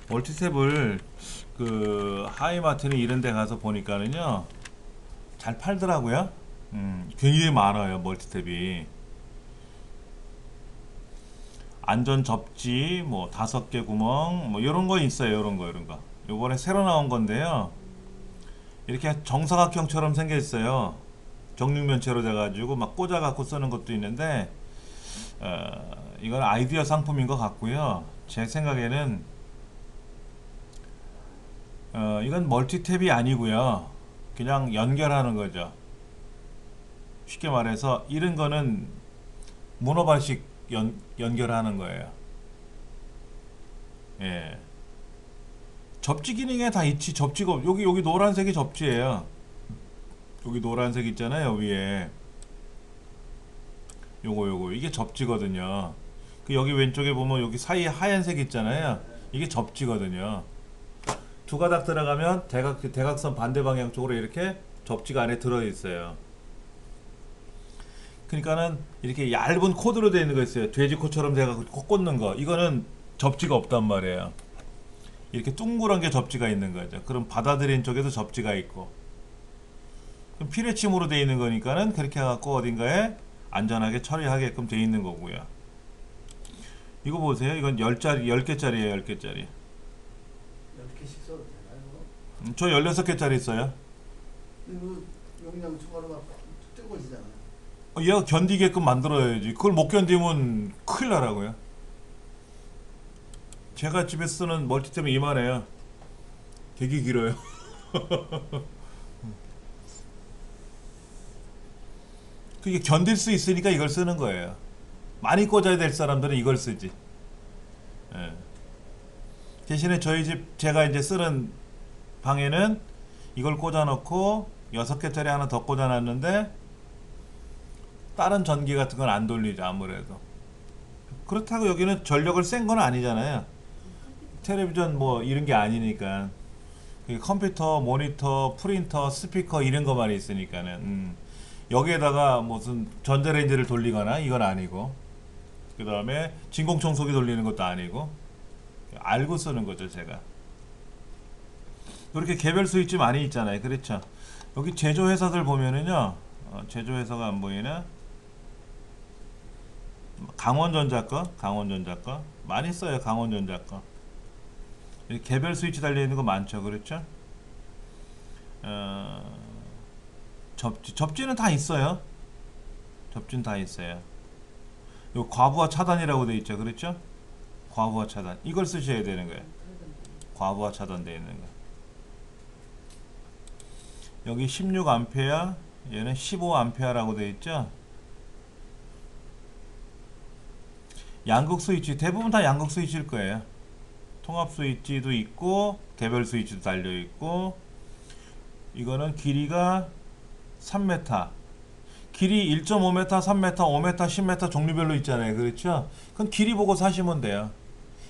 멀티탭을 그 하이마트나 이런 데 가서 보니까는요 잘 팔더라고요. 굉장히 많아요 멀티탭이. 안전 접지 뭐 5개 구멍 뭐 이런 거 있어요. 이런 거 요번에 새로 나온 건데요, 이렇게 정사각형처럼 생겨 있어요. 정육면체로 돼가지고 막 꽂아 갖고 쓰는 것도 있는데, 이건 아이디어 상품인 것 같고요. 제 생각에는 이건 멀티탭이 아니고요, 그냥 연결하는 거죠. 쉽게 말해서 이런 거는 문어발식 연결하는 거예요. 예. 접지 기능에 다 있지. 접지가 여기 노란색이 접지예요. 여기 노란색 있잖아요 위에. 요거 이게 접지거든요. 그 여기 왼쪽에 보면 여기 사이에 하얀색 있잖아요. 이게 접지거든요. 두 가닥 들어가면 대각선 반대 방향 쪽으로 이렇게 접지가 안에 들어 있어요. 그러니까는 이렇게 얇은 코드로 되어 있는 거 있어요. 돼지 코처럼 돼가지고 꽂는 거. 이거는 접지가 없단 말이에요. 이렇게 둥그런 게 접지가 있는 거죠. 그럼 받아들인 쪽에도 접지가 있고. 그럼 피레침으로 되어 있는 거니까는 그렇게 해갖고 어딘가에 안전하게 처리하게끔 되어 있는 거고요. 이거 보세요. 이건 10개짜리예요. 10개짜리. 10개씩 써도 되나요? 저 16개짜리 있어요. 이거 용량 초과로 막 뜨거워지잖아요. 얘가 견디게끔 만들어야지. 그걸 못 견디면 큰일 나라고요. 제가 집에 쓰는 멀티템이 이만해요. 되게 길어요. 그게 견딜 수 있으니까 이걸 쓰는 거예요. 많이 꽂아야 될 사람들은 이걸 쓰지. 예. 대신에 저희 집 제가 이제 쓰는 방에는 이걸 꽂아놓고 6개짜리 하나 더 꽂아놨는데 다른 전기 같은 건 안 돌리죠 아무래도. 그렇다고 여기는 전력을 센 건 아니잖아요. 텔레비전 뭐 이런 게 아니니까. 컴퓨터, 모니터, 프린터, 스피커 이런 것만 있으니까는. 여기에다가 무슨 전자레인지를 돌리거나 이건 아니고, 그 다음에 진공청소기 돌리는 것도 아니고, 알고 쓰는 거죠 제가. 이렇게 개별 스위치 많이 있잖아요. 그렇죠. 여기 제조회사들 보면은요, 제조회사가 안 보이나? 강원전자 거 많이 써요. 강원전자 거. 이렇게 개별 스위치 달려 있는 거 많죠. 그렇죠? 접지는 다 있어요. 접지는 다 있어요. 요 과부하 차단이라고 돼 있죠. 그렇죠? 과부하 차단. 이걸 쓰셔야 되는 거예요. 과부하 차단되어 있는 거. 여기 16A, 얘는 15A라고 돼 있죠. 양극 스위치, 대부분 다 양극 스위치일 거예요. 통합 스위치도 있고 개별 스위치도 달려 있고. 이거는 길이가 3m, 길이 1.5m, 3m, 5m, 10m 종류별로 있잖아요. 그렇죠? 그건 길이 보고 사시면 돼요.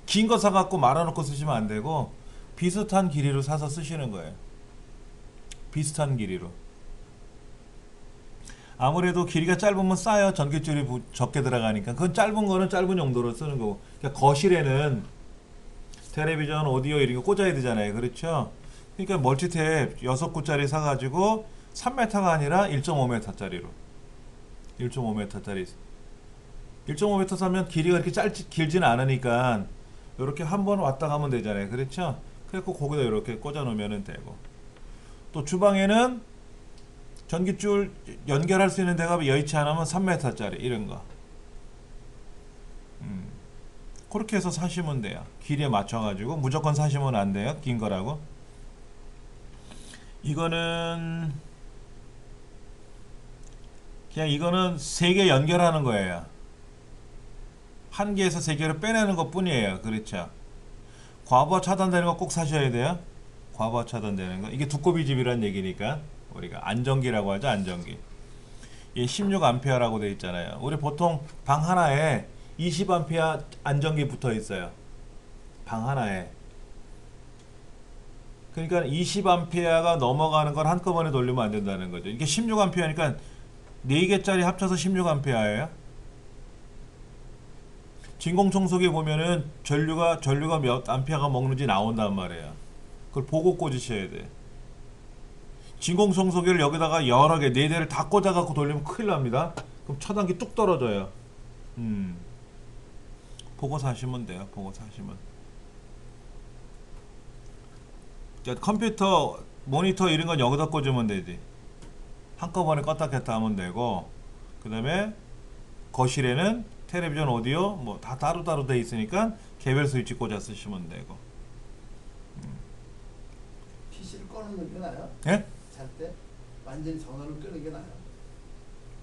긴 거 사갖고 말아놓고 쓰시면 안 되고 비슷한 길이로 사서 쓰시는 거예요. 비슷한 길이로. 아무래도 길이가 짧으면 싸요. 전깃줄이 적게 들어가니까. 그건 짧은 거는 짧은 용도로 쓰는 거고. 그러니까 거실에는 텔레비전, 오디오 이런 거 꽂아야 되잖아요. 그렇죠? 그러니까 멀티탭 6구짜리 사가지고 3m가 아니라 1.5m짜리로. 1.5m짜리. 1.5m 사면 길이가 이렇게 길지는 않으니까 이렇게 한번 왔다 가면 되잖아요. 그렇죠? 그래서 거기다 이렇게 꽂아 놓으면 되고. 또 주방에는 전기줄 연결할 수 있는 데가 여의치 않으면 3m짜리 이런 거. 그렇게 해서 사시면 돼요. 길이에 맞춰가지고 무조건 사시면 안 돼요. 긴 거라고. 이거는 그냥 이거는 3개 연결하는 거예요. 1개에서 3개를 빼내는 것 뿐이에요. 그렇죠? 과부하 차단되는 거 꼭 사셔야 돼요. 과부하 차단되는 거. 이게 두꺼비 집이란 얘기니까. 우리가 안전기라고 하죠. 안전기. 이 16A라고 되어 있잖아요. 우리 보통 방 하나에 20A 안전기 붙어 있어요. 방 하나에. 그러니까 20A가 넘어가는 걸 한꺼번에 돌리면 안 된다는 거죠. 이게 16A니까 4개짜리 합쳐서 16A예요. 진공청소기 보면은 전류가 몇 암페어가 먹는지 나온단 말이에요. 그걸 보고 꽂으셔야 돼. 진공청소기를 여기다가 여러 개, 4대를 다 꽂아갖고 돌리면 큰일 납니다. 그럼 차단기 뚝 떨어져요. 보고 사시면 돼요. 보고 사시면. 자, 컴퓨터, 모니터 이런 건 여기다 꽂으면 되지. 한꺼번에 껐다 켰다 하면 되고, 그 다음에 거실에는 텔레비전, 오디오 뭐 다 따로따로 돼 있으니까 개별 스위치 꽂아 쓰시면 되고. PC를 꺼놓는 게 나아요? 예? 잘 때 완전히 전원을 끄는 게 나아요?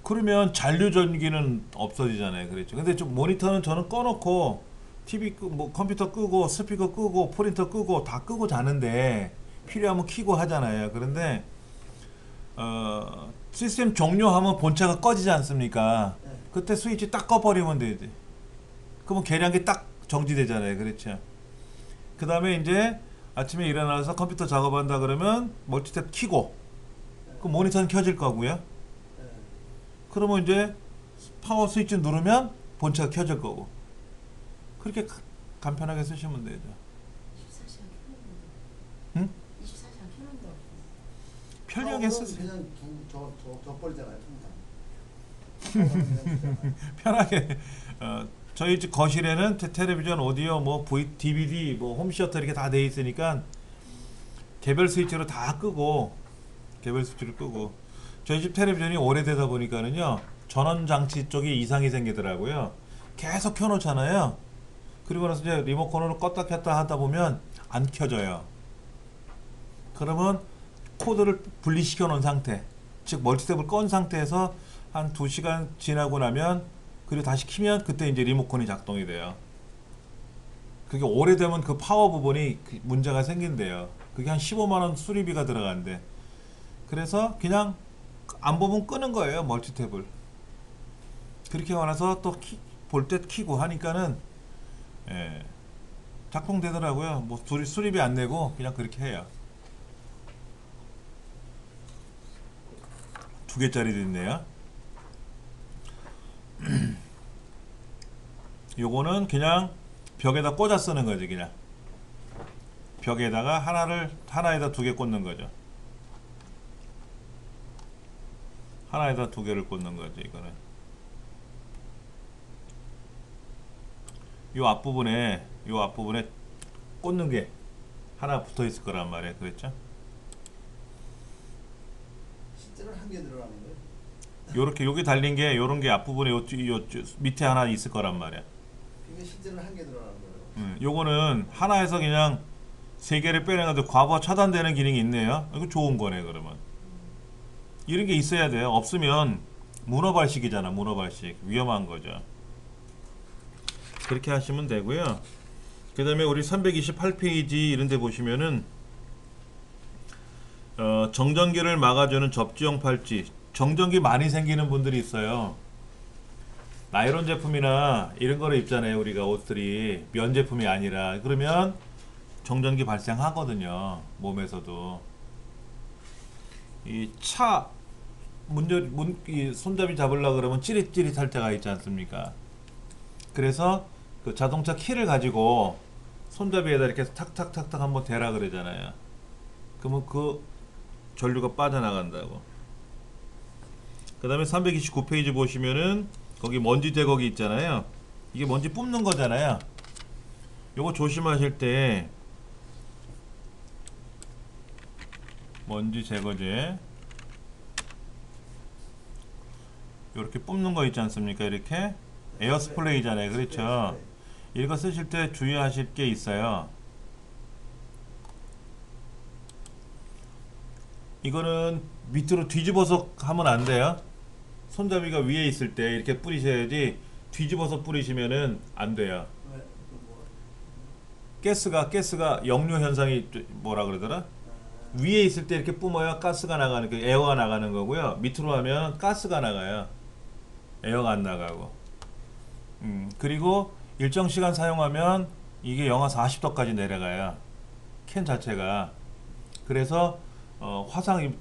그러면 잔류 전기는 없어지잖아요. 그렇죠. 근데 좀 모니터는 저는 꺼놓고 TV 뭐 컴퓨터 끄고 스피커 끄고 프린터 끄고 다 끄고 자는데 필요하면 켜고 하잖아요. 그런데 시스템 종료하면 본체가 꺼지지 않습니까? 네. 그때 스위치 딱 꺼버리면 되지. 그러면 계량기 딱 정지되잖아요. 그렇죠. 그 다음에 이제 아침에 일어나서 컴퓨터 작업한다 그러면 멀티탭 켜고 그 모니터는 켜질 거고요. 네. 그러면 이제 파워 스위치 누르면 본체가 켜질 거고. 그렇게 간편하게 쓰시면 되죠. 24시간 켜놓는데. 응? 24시간 켜놓는데. 편리하게 쓰세요. 그냥 둬버리잖아요. 통상. 그냥 두잖아요. 편하게. 저희 집 거실에는 텔레비전, 오디오, 뭐 DVD, 뭐 홈시어터 이렇게 다 돼 있으니까 개별 스위치로 다 끄고 개별 스위치를 끄고 저희 집 텔레비전이 오래되다 보니까는요 전원 장치 쪽에 이상이 생기더라고요. 계속 켜놓잖아요. 그리고 나서 이제 리모컨으로 껐다 켰다 하다 보면 안 켜져요. 그러면 코드를 분리시켜 놓은 상태, 즉 멀티탭을 건 상태에서 한 2시간 지나고 나면 그리고 다시 키면 그때 이제 리모컨이 작동이 돼요. 그게 오래되면 그 파워 부분이 문제가 생긴대요. 그게 한 15만원 수리비가 들어간대. 그래서 그냥 안 보면 끄는 거예요, 멀티탭을. 그렇게 와서 또 볼 때 키고 하니까는 예, 작동되더라고요. 뭐 수리비 안 내고 그냥 그렇게 해요. 2개짜리도 있네요. 요거는 그냥 벽에다 꽂아 쓰는 거지. 그냥 벽에다가 하나에다 2개 꽂는 거죠. 하나에다 2개를 꽂는 거지. 이거는 요 앞부분에 꽂는 게 하나 붙어 있을 거란 말이에요. 그랬죠? 실제로 한 개 들어가는 거예요. 요렇게 여기 달린 게 요런 게 앞부분에 요 밑에 하나 있을 거란 말이야. 그게 실제로 한 개 들어가는 거예요. 요거는 하나에서 그냥 3개를 빼내가지고 과부하 차단되는 기능이 있네요. 이거 좋은 거네. 그러면 이런 게 있어야 돼요. 없으면 문어발식이잖아. 문어발식 위험한 거죠. 그렇게 하시면 되고요. 그 다음에 우리 328페이지 이런 데 보시면은 정전기를 막아주는 접지형 팔찌. 정전기 많이 생기는 분들이 있어요. 나이론 제품이나 이런 거를 입잖아요. 우리가 옷들이 면 제품이 아니라. 그러면 정전기 발생하거든요. 몸에서도. 이 차 이 손잡이 잡으려고 그러면 찌릿찌릿할 때가 있지 않습니까? 그래서 그 자동차 키를 가지고 손잡이에다 이렇게 탁탁탁탁 한번 대라 그러잖아요. 그러면 그 전류가 빠져나간다고. 그 다음에 329페이지 보시면은 거기 먼지 제거기 있잖아요. 이게 먼지 뿜는 거잖아요. 요거 조심하실 때 먼지 제거제 이렇게 뿜는 거 있지 않습니까? 이렇게 에어 스프레이잖아요. 그렇죠? 이거 쓰실 때 주의하실 게 있어요. 이거는 밑으로 뒤집어서 하면 안 돼요. 손잡이가 위에 있을 때 이렇게 뿌리셔야지 뒤집어서 뿌리시면은 안 돼요. 왜? 그 뭐? 가스가 역류 현상이 뭐라 그러더라? 위에 있을 때 이렇게 뿜어야 가스가 나가는 그 에어가 나가는 거고요. 밑으로 하면 가스가 나가요. 에어가 안 나가고. 그리고 일정 시간 사용하면 이게 영하 40도까지 내려가요. 캔 자체가. 그래서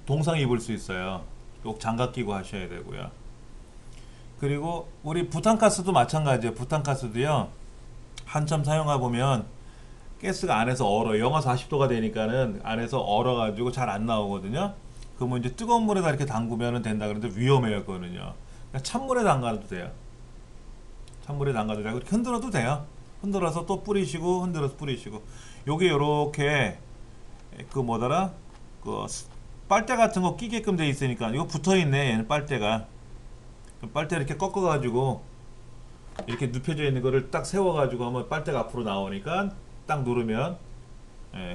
동상 입을 수 있어요. 꼭 장갑 끼고 하셔야 되고요. 그리고 우리 부탄가스도 마찬가지예요. 부탄가스도요. 한참 사용하 보면 가스가 안에서 얼어. 영하 40도가 되니까는 안에서 얼어가지고 잘 안 나오거든요. 그러면 이제 뜨거운 물에다 이렇게 담그면 된다 그러는데 위험해요, 그거는요. 그냥 찬물에 담가도 돼요. 찬물에 담가도 되고 흔들어도 돼요. 흔들어서 또 뿌리시고 흔들어서 뿌리시고. 요게 요렇게 그 뭐더라? 그 빨대 같은 거 끼게끔 돼 있으니까 이거 붙어 있네. 얘는 빨대가. 빨대 이렇게 꺾어 가지고 이렇게 눕혀져 있는 거를 딱 세워 가지고 하면 빨대가 앞으로 나오니까 딱 누르면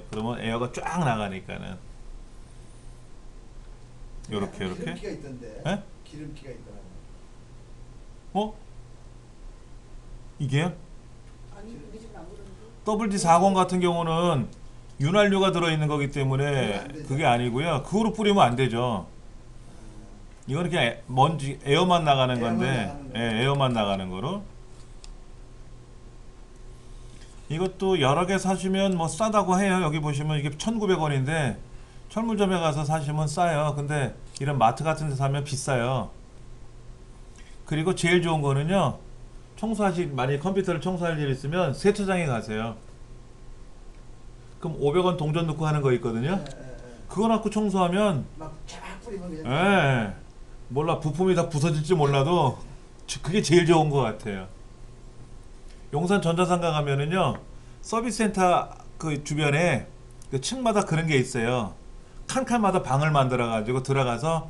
그러면 에어가 쫙 나가니까는 요렇게 요렇게. 기름기가 있던데. 예? 기름기가 있더라고요. 어? 이게요? 아니 우리 집은 안 WD 그러는데. 40 같은 경우는 윤활유가 들어있는 거기 때문에 그게 아니고요. 그거로 뿌리면 안 되죠. 이거는 그냥 먼지 에어만 나가는 건데, 에어만 나가는 거로. 이것도 여러 개 사시면 뭐 싸다고 해요. 여기 보시면 이게 1,900원인데 철물점에 가서 사시면 싸요. 근데 이런 마트 같은 데 사면 비싸요. 그리고 제일 좋은 거는요. 만약에 컴퓨터를 청소할 일 있으면 세차장에 가세요. 그럼 500원 동전 넣고 하는 거 있거든요. 그거 넣고 청소하면 막쫙 뿌리면 그냥. 몰라 부품이 다 부서질지 몰라도 그게 제일 좋은 것 같아요. 용산 전자상가 가면은요 서비스 센터 그 주변에 그 층마다 그런 게 있어요. 칸칸마다 방을 만들어 가지고 들어가서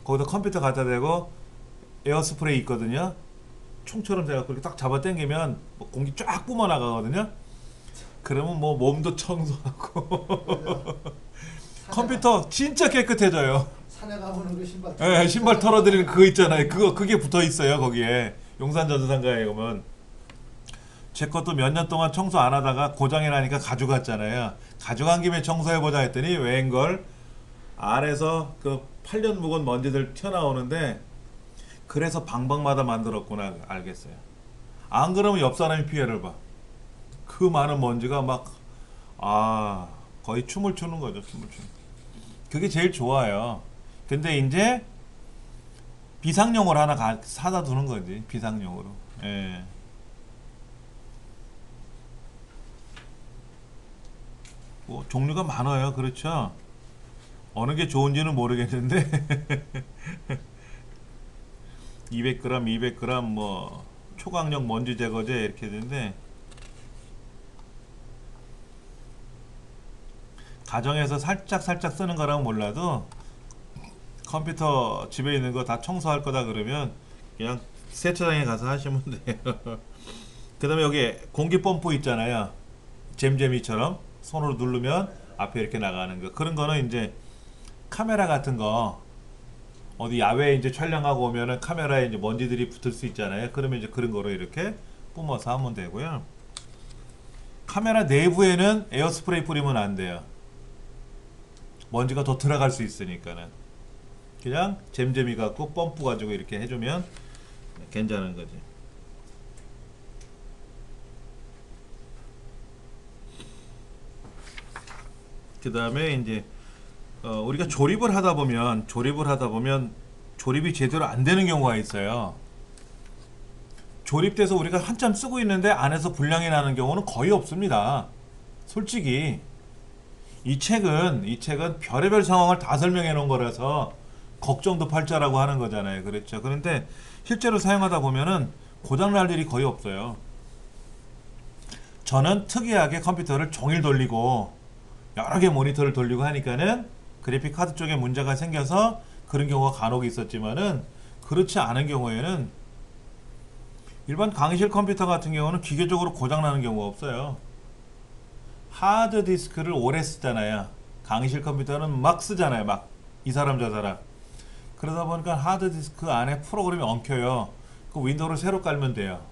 거기다 컴퓨터 갖다 대고 에어스프레이 있거든요. 총처럼 돼갖고 이렇게 딱 잡아 당기면 뭐 공기 쫙 뿜어 나가거든요. 그러면 뭐 몸도 청소하고 컴퓨터 진짜 깨끗해져요. 산에 가보는 그 신발. 신발 털어드리는 그거 있잖아요. 그게 붙어 있어요. 거기에 용산 전자상가에 가면. 제 것도 몇 년 동안 청소 안 하다가 고장이 나니까 가져갔잖아요. 가져간 김에 청소해보자 했더니 웬걸 안에서 그 8년 묵은 먼지들 튀어나오는데 그래서 방방마다 만들었구나 알겠어요. 안 그러면 옆 사람이 피해를 봐. 그 많은 먼지가 막 거의 춤을 추는 거죠. 춤을 추는. 그게 제일 좋아요. 근데 이제 비상용으로 하나 사다 두는 거지. 비상용으로. 예. 뭐 종류가 많아요. 그렇죠? 어느 게 좋은지는 모르겠는데 200g, 200g 뭐 초강력 먼지 제거제 이렇게 되는데 가정에서 살짝 쓰는 거라면 몰라도 컴퓨터 집에 있는 거 다 청소할 거다 그러면 그냥 세차장에 가서 하시면 돼요. 그 다음에 여기 공기 펌프 있잖아요. 잼잼이처럼 손으로 누르면 앞에 이렇게 나가는 거. 그런 거는 이제 카메라 같은 거 어디 야외에 이제 촬영하고 오면은 카메라에 이제 먼지들이 붙을 수 있잖아요. 그러면 이제 그런 거로 이렇게 뿜어서 하면 되고요. 카메라 내부에는 에어스프레이 뿌리면 안 돼요. 먼지가 더 들어갈 수 있으니까는. 그냥 잼잼이 갖고 펌프 가지고 이렇게 해주면 괜찮은 거지. 그 다음에 이제 우리가 조립을 하다 보면 조립이 제대로 안 되는 경우가 있어요. 조립돼서 우리가 한참 쓰고 있는데 안에서 불량이 나는 경우는 거의 없습니다. 솔직히 이 책은 별의별 상황을 다 설명해 놓은 거라서 걱정도 팔자라고 하는 거잖아요. 그렇죠. 그런데 실제로 사용하다 보면은 고장 날 일이 거의 없어요. 저는 특이하게 컴퓨터를 종일 돌리고 여러 개 모니터를 돌리고 하니까는 그래픽 카드 쪽에 문제가 생겨서 그런 경우가 간혹 있었지만은 그렇지 않은 경우에는 일반 강의실 컴퓨터 같은 경우는 기계적으로 고장 나는 경우가 없어요. 하드 디스크를 오래 쓰잖아요. 강의실 컴퓨터는 막 쓰잖아요. 막 이 사람 저 사람. 그러다 보니까 하드 디스크 안에 프로그램이 엉켜요. 그 윈도우를 새로 깔면 돼요.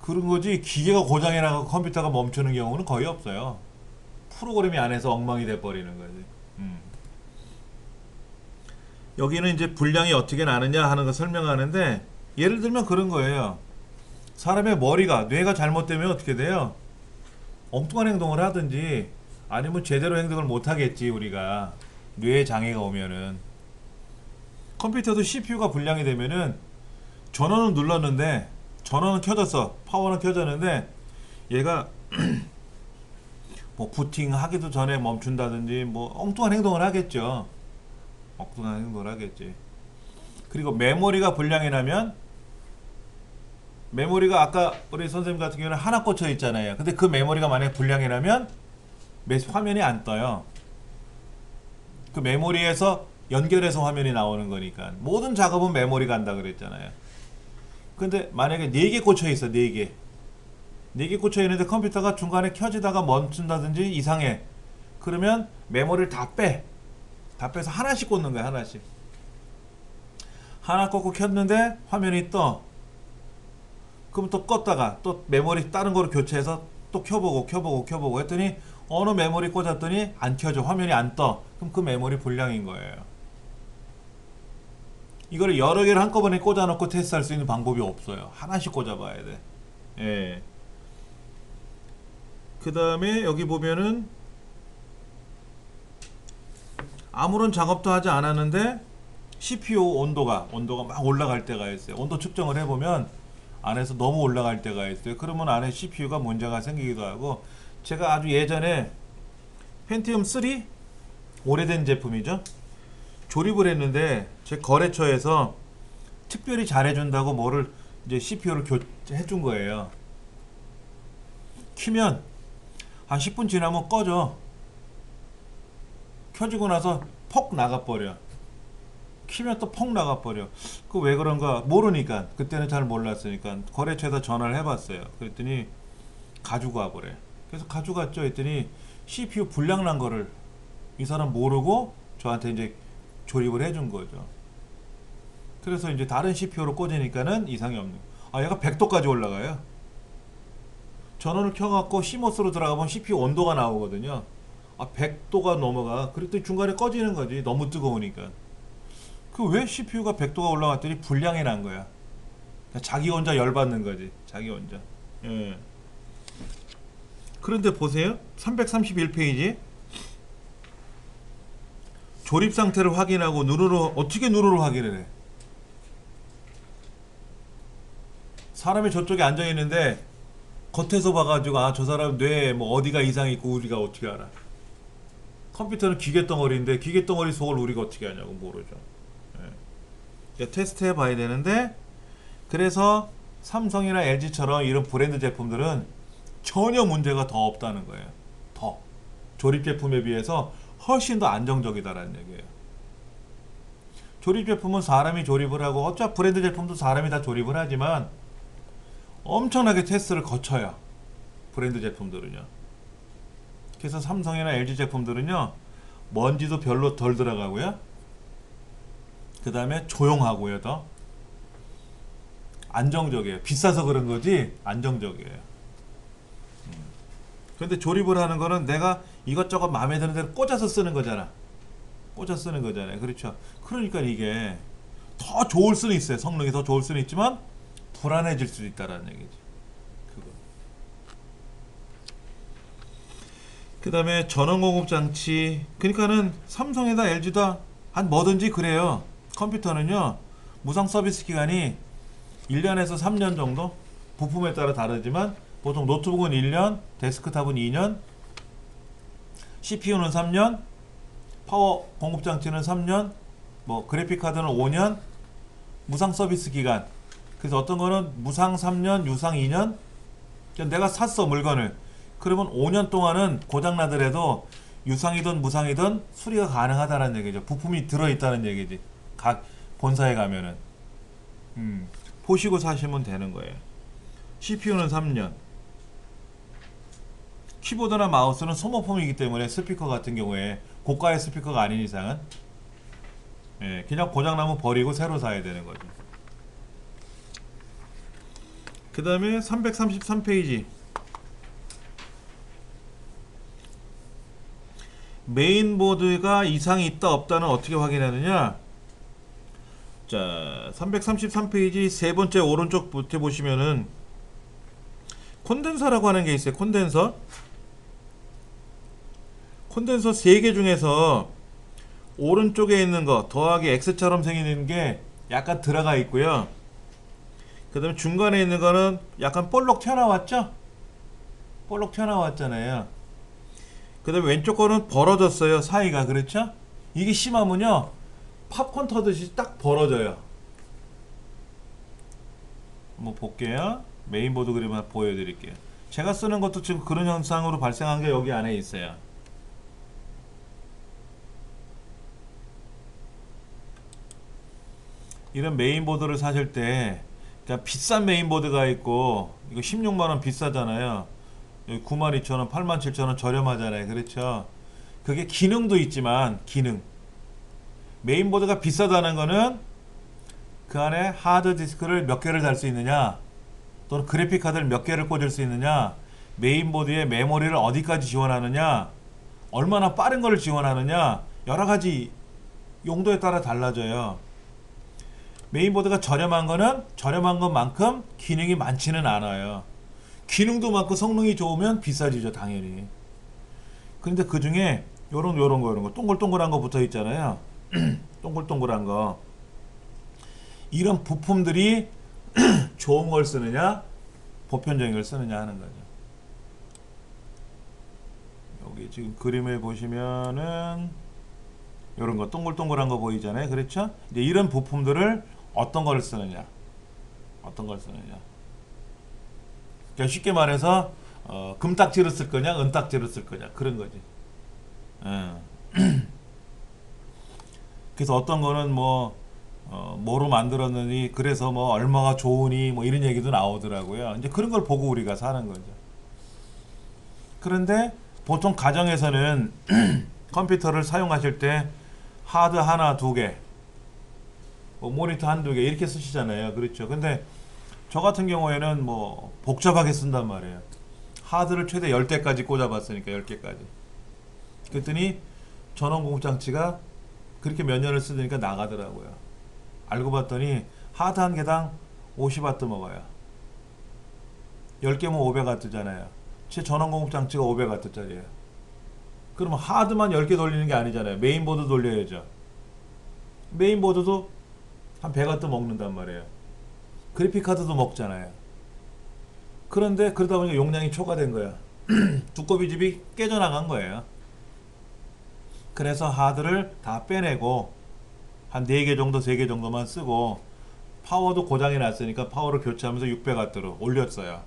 그런 거지 기계가 고장이 나고 컴퓨터가 멈추는 경우는 거의 없어요. 프로그램이 안에서 엉망이 돼 버리는 거지. 여기는 이제 불량이 어떻게 나느냐 하는 거 설명하는데 예를 들면 그런 거예요. 사람의 뇌가 잘못되면 어떻게 돼요? 엉뚱한 행동을 하든지 아니면 제대로 행동을 못 하겠지. 우리가 뇌에 장애가 오면은 컴퓨터도 CPU가 불량이 되면은 전원을 눌렀는데 전원은 켜졌어. 파워는 켜졌는데 얘가 뭐 부팅 하기도 전에 멈춘다든지 뭐 엉뚱한 행동을 하겠죠. 엉뚱한 행동을 하겠지. 그리고 메모리가 불량이 나면, 메모리가 아까 우리 선생님 같은 경우는 하나 꽂혀 있잖아요. 근데 그 메모리가 만약에 불량이 나면 화면이 안 떠요. 그 메모리에서 연결해서 화면이 나오는 거니까. 모든 작업은 메모리 간다 그랬잖아요. 근데 만약에 4개 꽂혀 있어. 4개 꽂혀 있는데 컴퓨터가 중간에 켜지다가 멈춘다든지 이상해. 그러면 메모리를 다 빼서 하나씩 꽂는 거야. 하나씩. 하나 꽂고 켰는데 화면이 떠. 그럼 또 껐다가 또 메모리 다른 거로 교체해서 또 켜보고 했더니 어느 메모리 꽂았더니 안 켜져. 화면이 안 떠. 그럼 그 메모리 불량인 거예요. 이거를 여러 개를 한꺼번에 꽂아놓고 테스트할 수 있는 방법이 없어요. 하나씩 꽂아봐야 돼. 예. 그 다음에 여기 보면은 아무런 작업도 하지 않았는데 CPU 온도가 막 올라갈 때가 있어요. 온도 측정을 해보면 안에서 너무 올라갈 때가 있어요. 그러면 안에 CPU가 문제가 생기기도 하고, 제가 아주 예전에 펜티엄 3 오래된 제품이죠. 조립을 했는데 제 거래처에서 특별히 잘해준다고 뭐를 이제 CPU를 교체해준 거예요. 키면 한 10분 지나면 꺼져. 켜지고 나서 퍽 나가버려. 키면 또 퍽 나가버려. 그 왜 그런가 모르니까, 그때는 잘 몰랐으니까 거래처에다 전화를 해봤어요. 그랬더니 가지고 와버려. 그래서 가져갔죠. 했더니 CPU 불량 난 거를 이 사람 모르고 저한테 이제 조립을 해준 거죠. 그래서 이제 다른 CPU로 꽂으니까는 이상이 없는. 아, 얘가 100도까지 올라가요. 전원을 켜갖고 CMOS로 들어가면 CPU 온도가 나오거든요. 아, 100도가 넘어가. 그랬더니 중간에 꺼지는 거지. 너무 뜨거우니까. 그 왜 CPU가 100도가 올라갔더니 불량이 난 거야. 자기 혼자 열받는 거지. 자기 혼자. 예. 그런데 보세요. 331페이지. 조립 상태를 확인하고 눈으로, 어떻게 눈으로 확인을 해? 사람이 저쪽에 앉아 있는데 겉에서 봐가지고 아, 저 사람 뇌에 뭐 어디가 이상이 있고 우리가 어떻게 알아? 컴퓨터는 기계덩어리인데 기계덩어리 속을 우리가 어떻게 아냐고 모르죠. 예. 테스트 해봐야 되는데, 그래서 삼성이나 LG처럼 이런 브랜드 제품들은 전혀 문제가 더 없다는 거예요. 더 조립 제품에 비해서 훨씬 더 안정적이다라는 얘기예요. 조립 제품은 사람이 조립을 하고, 어차피 브랜드 제품도 사람이 다 조립을 하지만 엄청나게 테스트를 거쳐요. 브랜드 제품들은요. 그래서 삼성이나 LG 제품들은요, 먼지도 별로 덜 들어가고요. 그 다음에 조용하고요. 더 안정적이에요. 비싸서 그런 거지 안정적이에요. 그런데 조립을 하는 거는 내가 이것저것 마음에 드는 대로 꽂아서 쓰는 거잖아. 꽂아 쓰는 거잖아요. 그렇죠. 그러니까 이게 더 좋을 수는 있어요. 성능이 더 좋을 수는 있지만 불안해질 수도 있다라는 얘기지. 그거. 그 다음에 전원 공급 장치. 그러니까는 삼성이다 LG다 한 뭐든지 그래요. 컴퓨터는요, 무상 서비스 기간이 1년에서 3년 정도? 부품에 따라 다르지만 보통 노트북은 1년, 데스크탑은 2년, CPU는 3년, 파워 공급 장치는 3년, 뭐 그래픽 카드는 5년, 무상 서비스 기간. 그래서 어떤 거는 무상 3년, 유상 2년. 내가 샀어 물건을. 그러면 5년 동안은 고장 나더라도 유상이든 무상이든 수리가 가능하다는 얘기죠. 부품이 들어있다는 얘기지. 각 본사에 가면은. 보시고 사시면 되는 거예요. CPU는 3년. 키보드나 마우스는 소모품이기 때문에 스피커 같은 경우에 고가의 스피커가 아닌 이상은 그냥 고장나면 버리고 새로 사야 되는 거죠. 그 다음에 333페이지. 메인보드가 이상이 있다 없다는 어떻게 확인하느냐. 자, 333페이지 세 번째 오른쪽 밑에 보시면은 콘덴서라고 하는 게 있어요. 콘덴서 3개 중에서 오른쪽에 있는 거 더하기 X처럼 생기는 게 약간 들어가 있고요. 그 다음에 중간에 있는 거는 약간 볼록 튀어나왔죠? 볼록 튀어나왔잖아요. 그 다음에 왼쪽 거는 벌어졌어요. 사이가. 그렇죠? 이게 심하면요 팝콘 터듯이 딱 벌어져요. 한번 볼게요. 메인보드 그림 하나 보여드릴게요. 제가 쓰는 것도 지금 그런 현상으로 발생한 게 여기 안에 있어요. 이런 메인보드를 사실 때 그러니까 비싼 메인보드가 있고 이거 16만원 비싸잖아요. 여기 92,000원, 87,000원 저렴하잖아요. 그렇죠? 그게 기능도 있지만 기능 메인보드가 비싸다는 거는 그 안에 하드디스크를 몇 개를 달 수 있느냐 또는 그래픽카드를 몇 개를 꽂을 수 있느냐 메인보드에 메모리를 어디까지 지원하느냐 얼마나 빠른 걸 지원하느냐 여러가지 용도에 따라 달라져요. 메인보드가 저렴한 거는 저렴한 것만큼 기능이 많지는 않아요. 기능도 많고 성능이 좋으면 비싸지죠 당연히. 그런데 그 중에 요런 거 동글동글한 거 붙어 있잖아요. 동글동글한 거 이런 부품들이 좋은 걸 쓰느냐 보편적인 걸 쓰느냐 하는 거죠. 여기 지금 그림을 보시면은 요런 거 동글동글한 거 보이잖아요. 그렇죠? 이제 이런 부품들을 어떤 걸 쓰느냐 그러니까 쉽게 말해서 금딱지로 쓸 거냐 은딱지로 쓸 거냐 그런 거지. 그래서 어떤 거는 뭐로 만들었느니 그래서 뭐 얼마가 좋으니 뭐 이런 얘기도 나오더라고요. 이제 그런 걸 보고 우리가 사는 거죠. 그런데 보통 가정에서는 컴퓨터를 사용하실 때 하드 하나 두 개 모니터 한두 개 이렇게 쓰시잖아요. 그렇죠. 근데 저 같은 경우에는 뭐 복잡하게 쓴단 말이에요. 하드를 최대 10대까지 꽂아봤으니까 10개까지. 그랬더니 전원 공장치가 그렇게 몇 년을 쓰니까 나가더라고요. 알고 봤더니 하드 한 개당 50W 먹어요. 10개면 500W잖아요. 제 전원 공장치가 500W짜리예요. 그러면 하드만 10개 돌리는 게 아니잖아요. 메인보드 돌려야죠. 메인보드도 한 100W 먹는단 말이에요. 그래픽카드도 먹잖아요. 그런데 그러다 보니까 용량이 초과된 거야. 두꺼비집이 깨져나간 거예요. 그래서 하드를 다 빼내고 한 4개 정도 3개 정도만 쓰고 파워도 고장이 났으니까 파워를 교체하면서 600W로 올렸어요.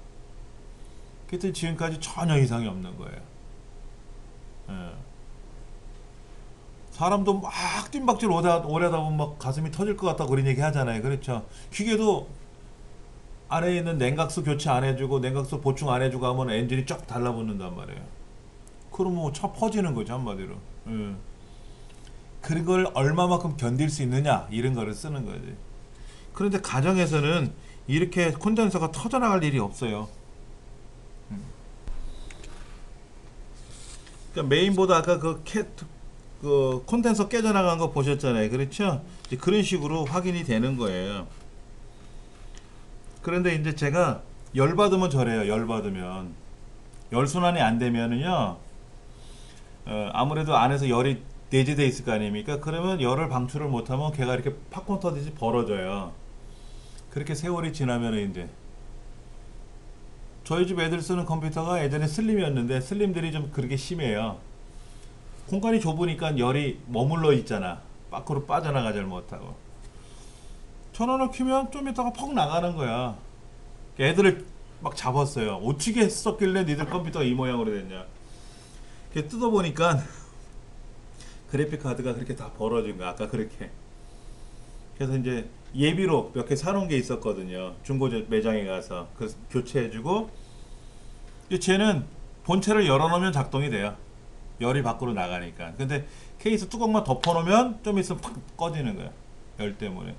그랬더니 지금까지 전혀 이상이 없는 거예요. 사람도 막 뜀박질 오려다 보면 막 가슴이 터질 것 같다고 그런 얘기 하잖아요. 그렇죠. 기계도 안에 있는 냉각수 교체 안 해주고 냉각수 보충 안 해주고 하면 엔진이 쫙 달라붙는단 말이에요. 그러면 뭐 차 퍼지는 거죠 한마디로. 그걸 얼마만큼 견딜 수 있느냐 이런 거를 쓰는 거지. 그런데 가정에서는 이렇게 콘덴서가 터져나갈 일이 없어요. 그러니까 메인보드 아까 그 콘덴서 깨져나간 거 보셨잖아요. 그렇죠? 이제 그런 식으로 확인이 되는 거예요. 그런데 이제 제가 열받으면 저래요. 열받으면 열순환이 안 되면은요 아무래도 안에서 열이 내재되어 있을 거 아닙니까? 그러면 열을 방출을 못하면 걔가 이렇게 팝콘 터듯이 벌어져요. 그렇게 세월이 지나면은 이제 저희 집 애들 쓰는 컴퓨터가 예전에 슬림이었는데 슬림들이 좀 그렇게 심해요. 공간이 좁으니까 열이 머물러 있잖아. 밖으로 빠져나가질 못하고. 전원을 켜면 좀 있다가 퍽 나가는 거야. 애들을 막 잡았어요. 어떻게 했었길래 니들 컴퓨터가 이 모양으로 됐냐. 뜯어보니까 그래픽 카드가 그렇게 다 벌어진 거야. 아까 그렇게. 그래서 이제 예비로 몇 개 사놓은 게 있었거든요. 중고 매장에 가서. 그래서 교체해주고. 쟤는 본체를 열어놓으면 작동이 돼요. 열이 밖으로 나가니까. 근데 케이스 뚜껑만 덮어놓으면 좀 있으면 팍 꺼지는 거야. 열 때문에.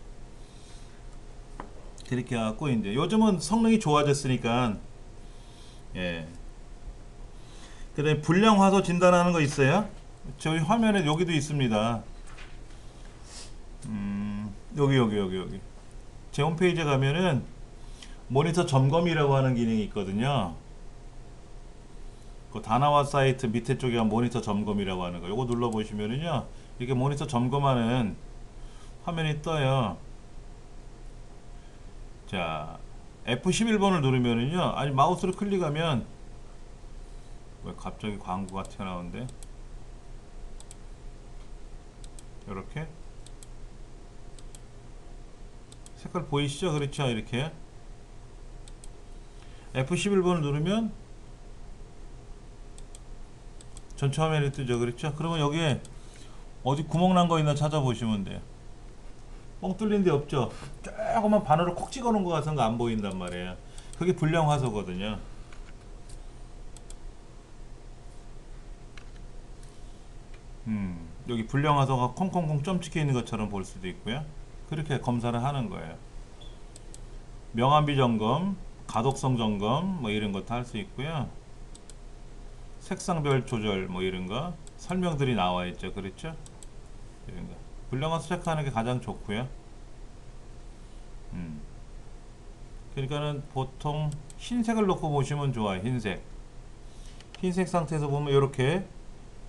그렇게 해갖고 이제 요즘은 성능이 좋아졌으니까 예. 그 다음에 불량 화소 진단하는 거 있어요. 저희 화면에 여기도 있습니다. 여기 제 홈페이지에 가면은 모니터 점검이라고 하는 기능이 있거든요. 그 다나와 사이트 밑에 쪽에 모니터 점검이라고 하는 거 요거 눌러 보시면은요 이렇게 모니터 점검하는 화면이 떠요. 자 F11번을 누르면은요, 아니 마우스를 클릭하면 왜 갑자기 광고가 튀어나오는데? 이렇게 색깔 보이시죠? 그렇죠? 이렇게 F11번을 누르면 전체 화면이 뜨죠. 그렇죠? 그러면 여기에 어디 구멍 난 거 있나 찾아보시면 돼요. 뻥 뚫린 데 없죠? 조그만 바늘을 콕 찍어 놓은 거 같은 거 안 보인단 말이에요. 그게 불량 화소거든요. 여기 불량 화소가 콩콩콩 점 찍혀 있는 것처럼 볼 수도 있고요. 그렇게 검사를 하는 거예요. 명암비 점검, 가독성 점검 뭐 이런 것도 할 수 있고요. 색상별 조절 뭐 이런 거 설명들이 나와 있죠. 그렇죠? 이런 거 불량 화소 체크하는 게 가장 좋고요. 그러니까는 보통 흰색을 놓고 보시면 좋아요. 흰색 상태에서 보면 이렇게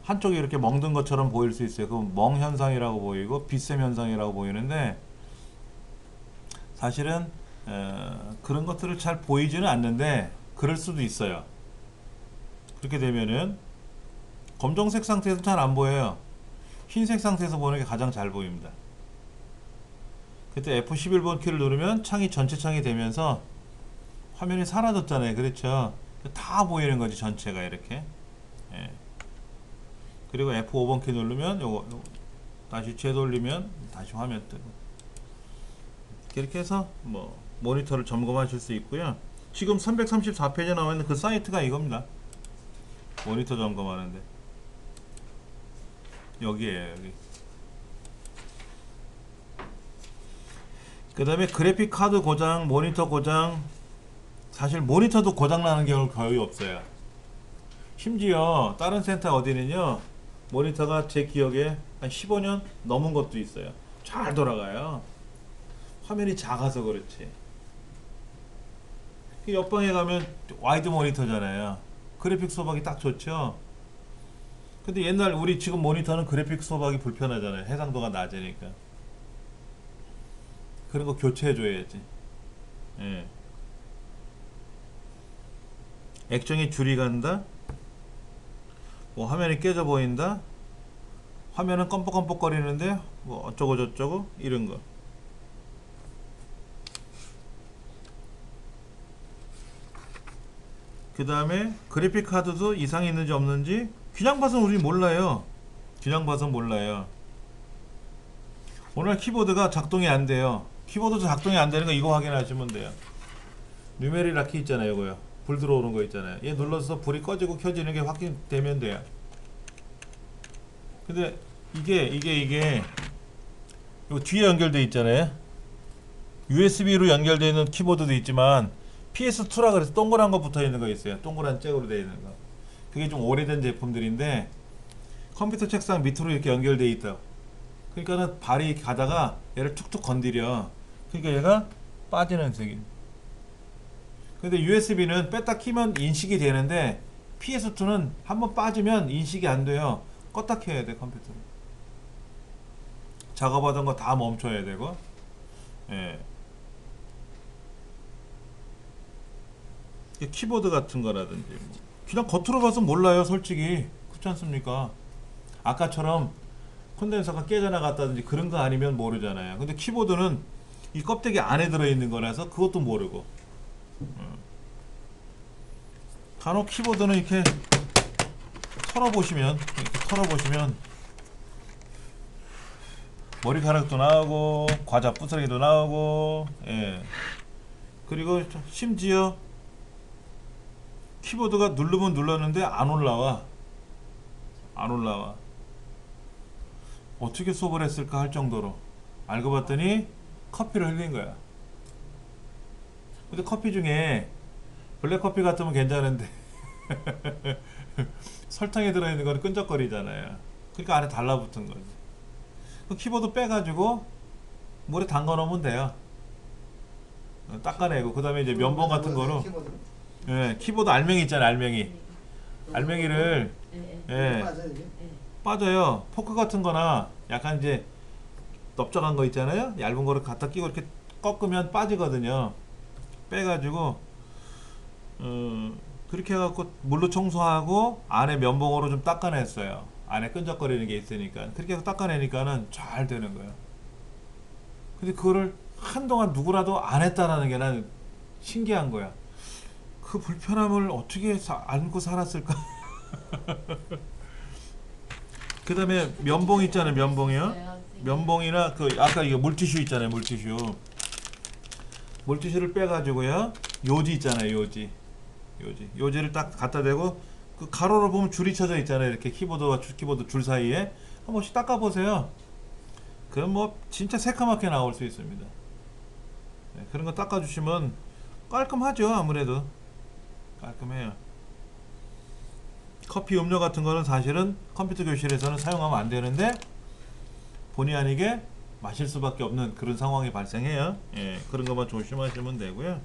한쪽이 이렇게 멍든 것처럼 보일 수 있어요. 그건 멍 현상이라고 보이고 빛샘 현상이라고 보이는데 사실은 그런 것들을 잘 보이지는 않는데 그럴 수도 있어요. 그렇게 되면은 검정색 상태에서 잘 안 보여요. 흰색 상태에서 보는 게 가장 잘 보입니다. 그때 F11번 키를 누르면 창이 전체 창이 되면서 화면이 사라졌잖아요. 그렇죠? 다 보이는 거지 전체가 이렇게. 예. 그리고 F5번 키 누르면 요거 다시 되돌리면 다시 화면 뜨고 이렇게 해서 뭐 모니터를 점검하실 수 있고요. 지금 334페이지에 나와 있는 그 사이트가 이겁니다. 모니터 점검하는데 여기에요. 여기. 그 다음에 그래픽 카드 고장, 모니터 고장. 사실 모니터도 고장 나는 경우 거의 없어요. 심지어 다른 센터 어디는요 모니터가 제 기억에 한 15년 넘은 것도 있어요. 잘 돌아가요. 화면이 작아서 그렇지. 옆방에 가면 와이드 모니터잖아요. 그래픽 소박이 딱 좋죠. 근데 옛날 우리 지금 모니터는 그래픽 소박이 불편하잖아요. 해상도가 낮으니까. 그런 거 교체해 줘야지. 예. 액정이 줄이 간다. 뭐 화면이 깨져 보인다. 화면은 껌뻑껌뻑 거리는데 뭐 어쩌고 저쩌고 이런 거. 그 다음에 그래픽 카드도 이상이 있는지 없는지 그냥 봐서 우리 몰라요. 그냥 봐서 몰라요. 오늘 키보드가 작동이 안 돼요. 키보드 작동이 안 되는 거 이거 확인하시면 돼요. 누메리 락키 있잖아요. 이거요. 불 들어오는 거 있잖아요. 얘 눌러서 불이 꺼지고 켜지는 게 확인되면 돼요. 근데 이게 요 뒤에 연결돼 있잖아요. USB로 연결되어 있는 키보드도 있지만 PS2라 그래서 동그란 거 붙어 있는 거 있어요. 동그란 잭으로 되어 있는 거. 그게 좀 오래된 제품들인데 컴퓨터 책상 밑으로 이렇게 연결되어 있다. 그러니까는 발이 가다가 얘를 툭툭 건드려. 그러니까 얘가 빠지는 색이. 근데 USB는 뺐다 키면 인식이 되는데 PS2는 한번 빠지면 인식이 안 돼요. 껐다 켜야 돼 컴퓨터를. 작업하던 거 다 멈춰야 되고. 예. 키보드 같은 거라든지 뭐. 그냥 겉으로 봐서 몰라요 솔직히. 그렇지 않습니까? 아까처럼 콘덴서가 깨져나갔다든지 그런 거 아니면 모르잖아요. 근데 키보드는 이 껍데기 안에 들어있는 거라서 그것도 모르고. 간혹 키보드는 이렇게 털어보시면 머리카락도 나오고 과자 부스러기도 나오고. 예. 그리고 심지어 키보드가 누르면 눌렀는데 안 올라와. 어떻게 수업을 했을까 할 정도로. 알고 봤더니 커피를 흘린 거야. 근데 커피 중에 블랙커피 같으면 괜찮은데 설탕이 들어있는 거는 끈적거리잖아요. 그러니까 안에 달라붙은 거지. 그 키보드 빼가지고 물에 담가 놓으면 돼요. 닦아내고 그 다음에 이제 면봉 같은 거로. 예, 키보드 알맹이 있잖아요. 알맹이를 예, 빠져요. 포크 같은 거나 약간 이제 넓적한 거 있잖아요. 얇은 거를 갖다 끼고 이렇게 꺾으면 빠지거든요. 빼가지고 그렇게 해갖고 물로 청소하고 안에 면봉으로 좀 닦아냈어요. 안에 끈적거리는 게 있으니까. 그렇게 해서 닦아내니까는 잘 되는 거예요. 근데 그거를 한동안 누구라도 안 했다라는 게 난 신기한 거야. 그 불편함을 어떻게 안고 살았을까? 그 다음에 면봉 있잖아요. 면봉이요. 면봉이나 그 아까 이거 물티슈 있잖아요. 물티슈를 빼가지고요. 요지 있잖아요. 요지를 딱 갖다 대고 그 가로로 보면 줄이 쳐져 있잖아요. 이렇게 키보드와 키보드 줄 사이에 한 번씩 닦아보세요. 그럼 뭐 진짜 새까맣게 나올 수 있습니다. 네, 그런 거 닦아주시면 깔끔하죠. 아무래도 깔끔해요. 커피 음료 같은 거는 사실은 컴퓨터 교실에서는 사용하면 안 되는데 본의 아니게 마실 수밖에 없는 그런 상황이 발생해요. 예, 그런 것만 조심하시면 되고요.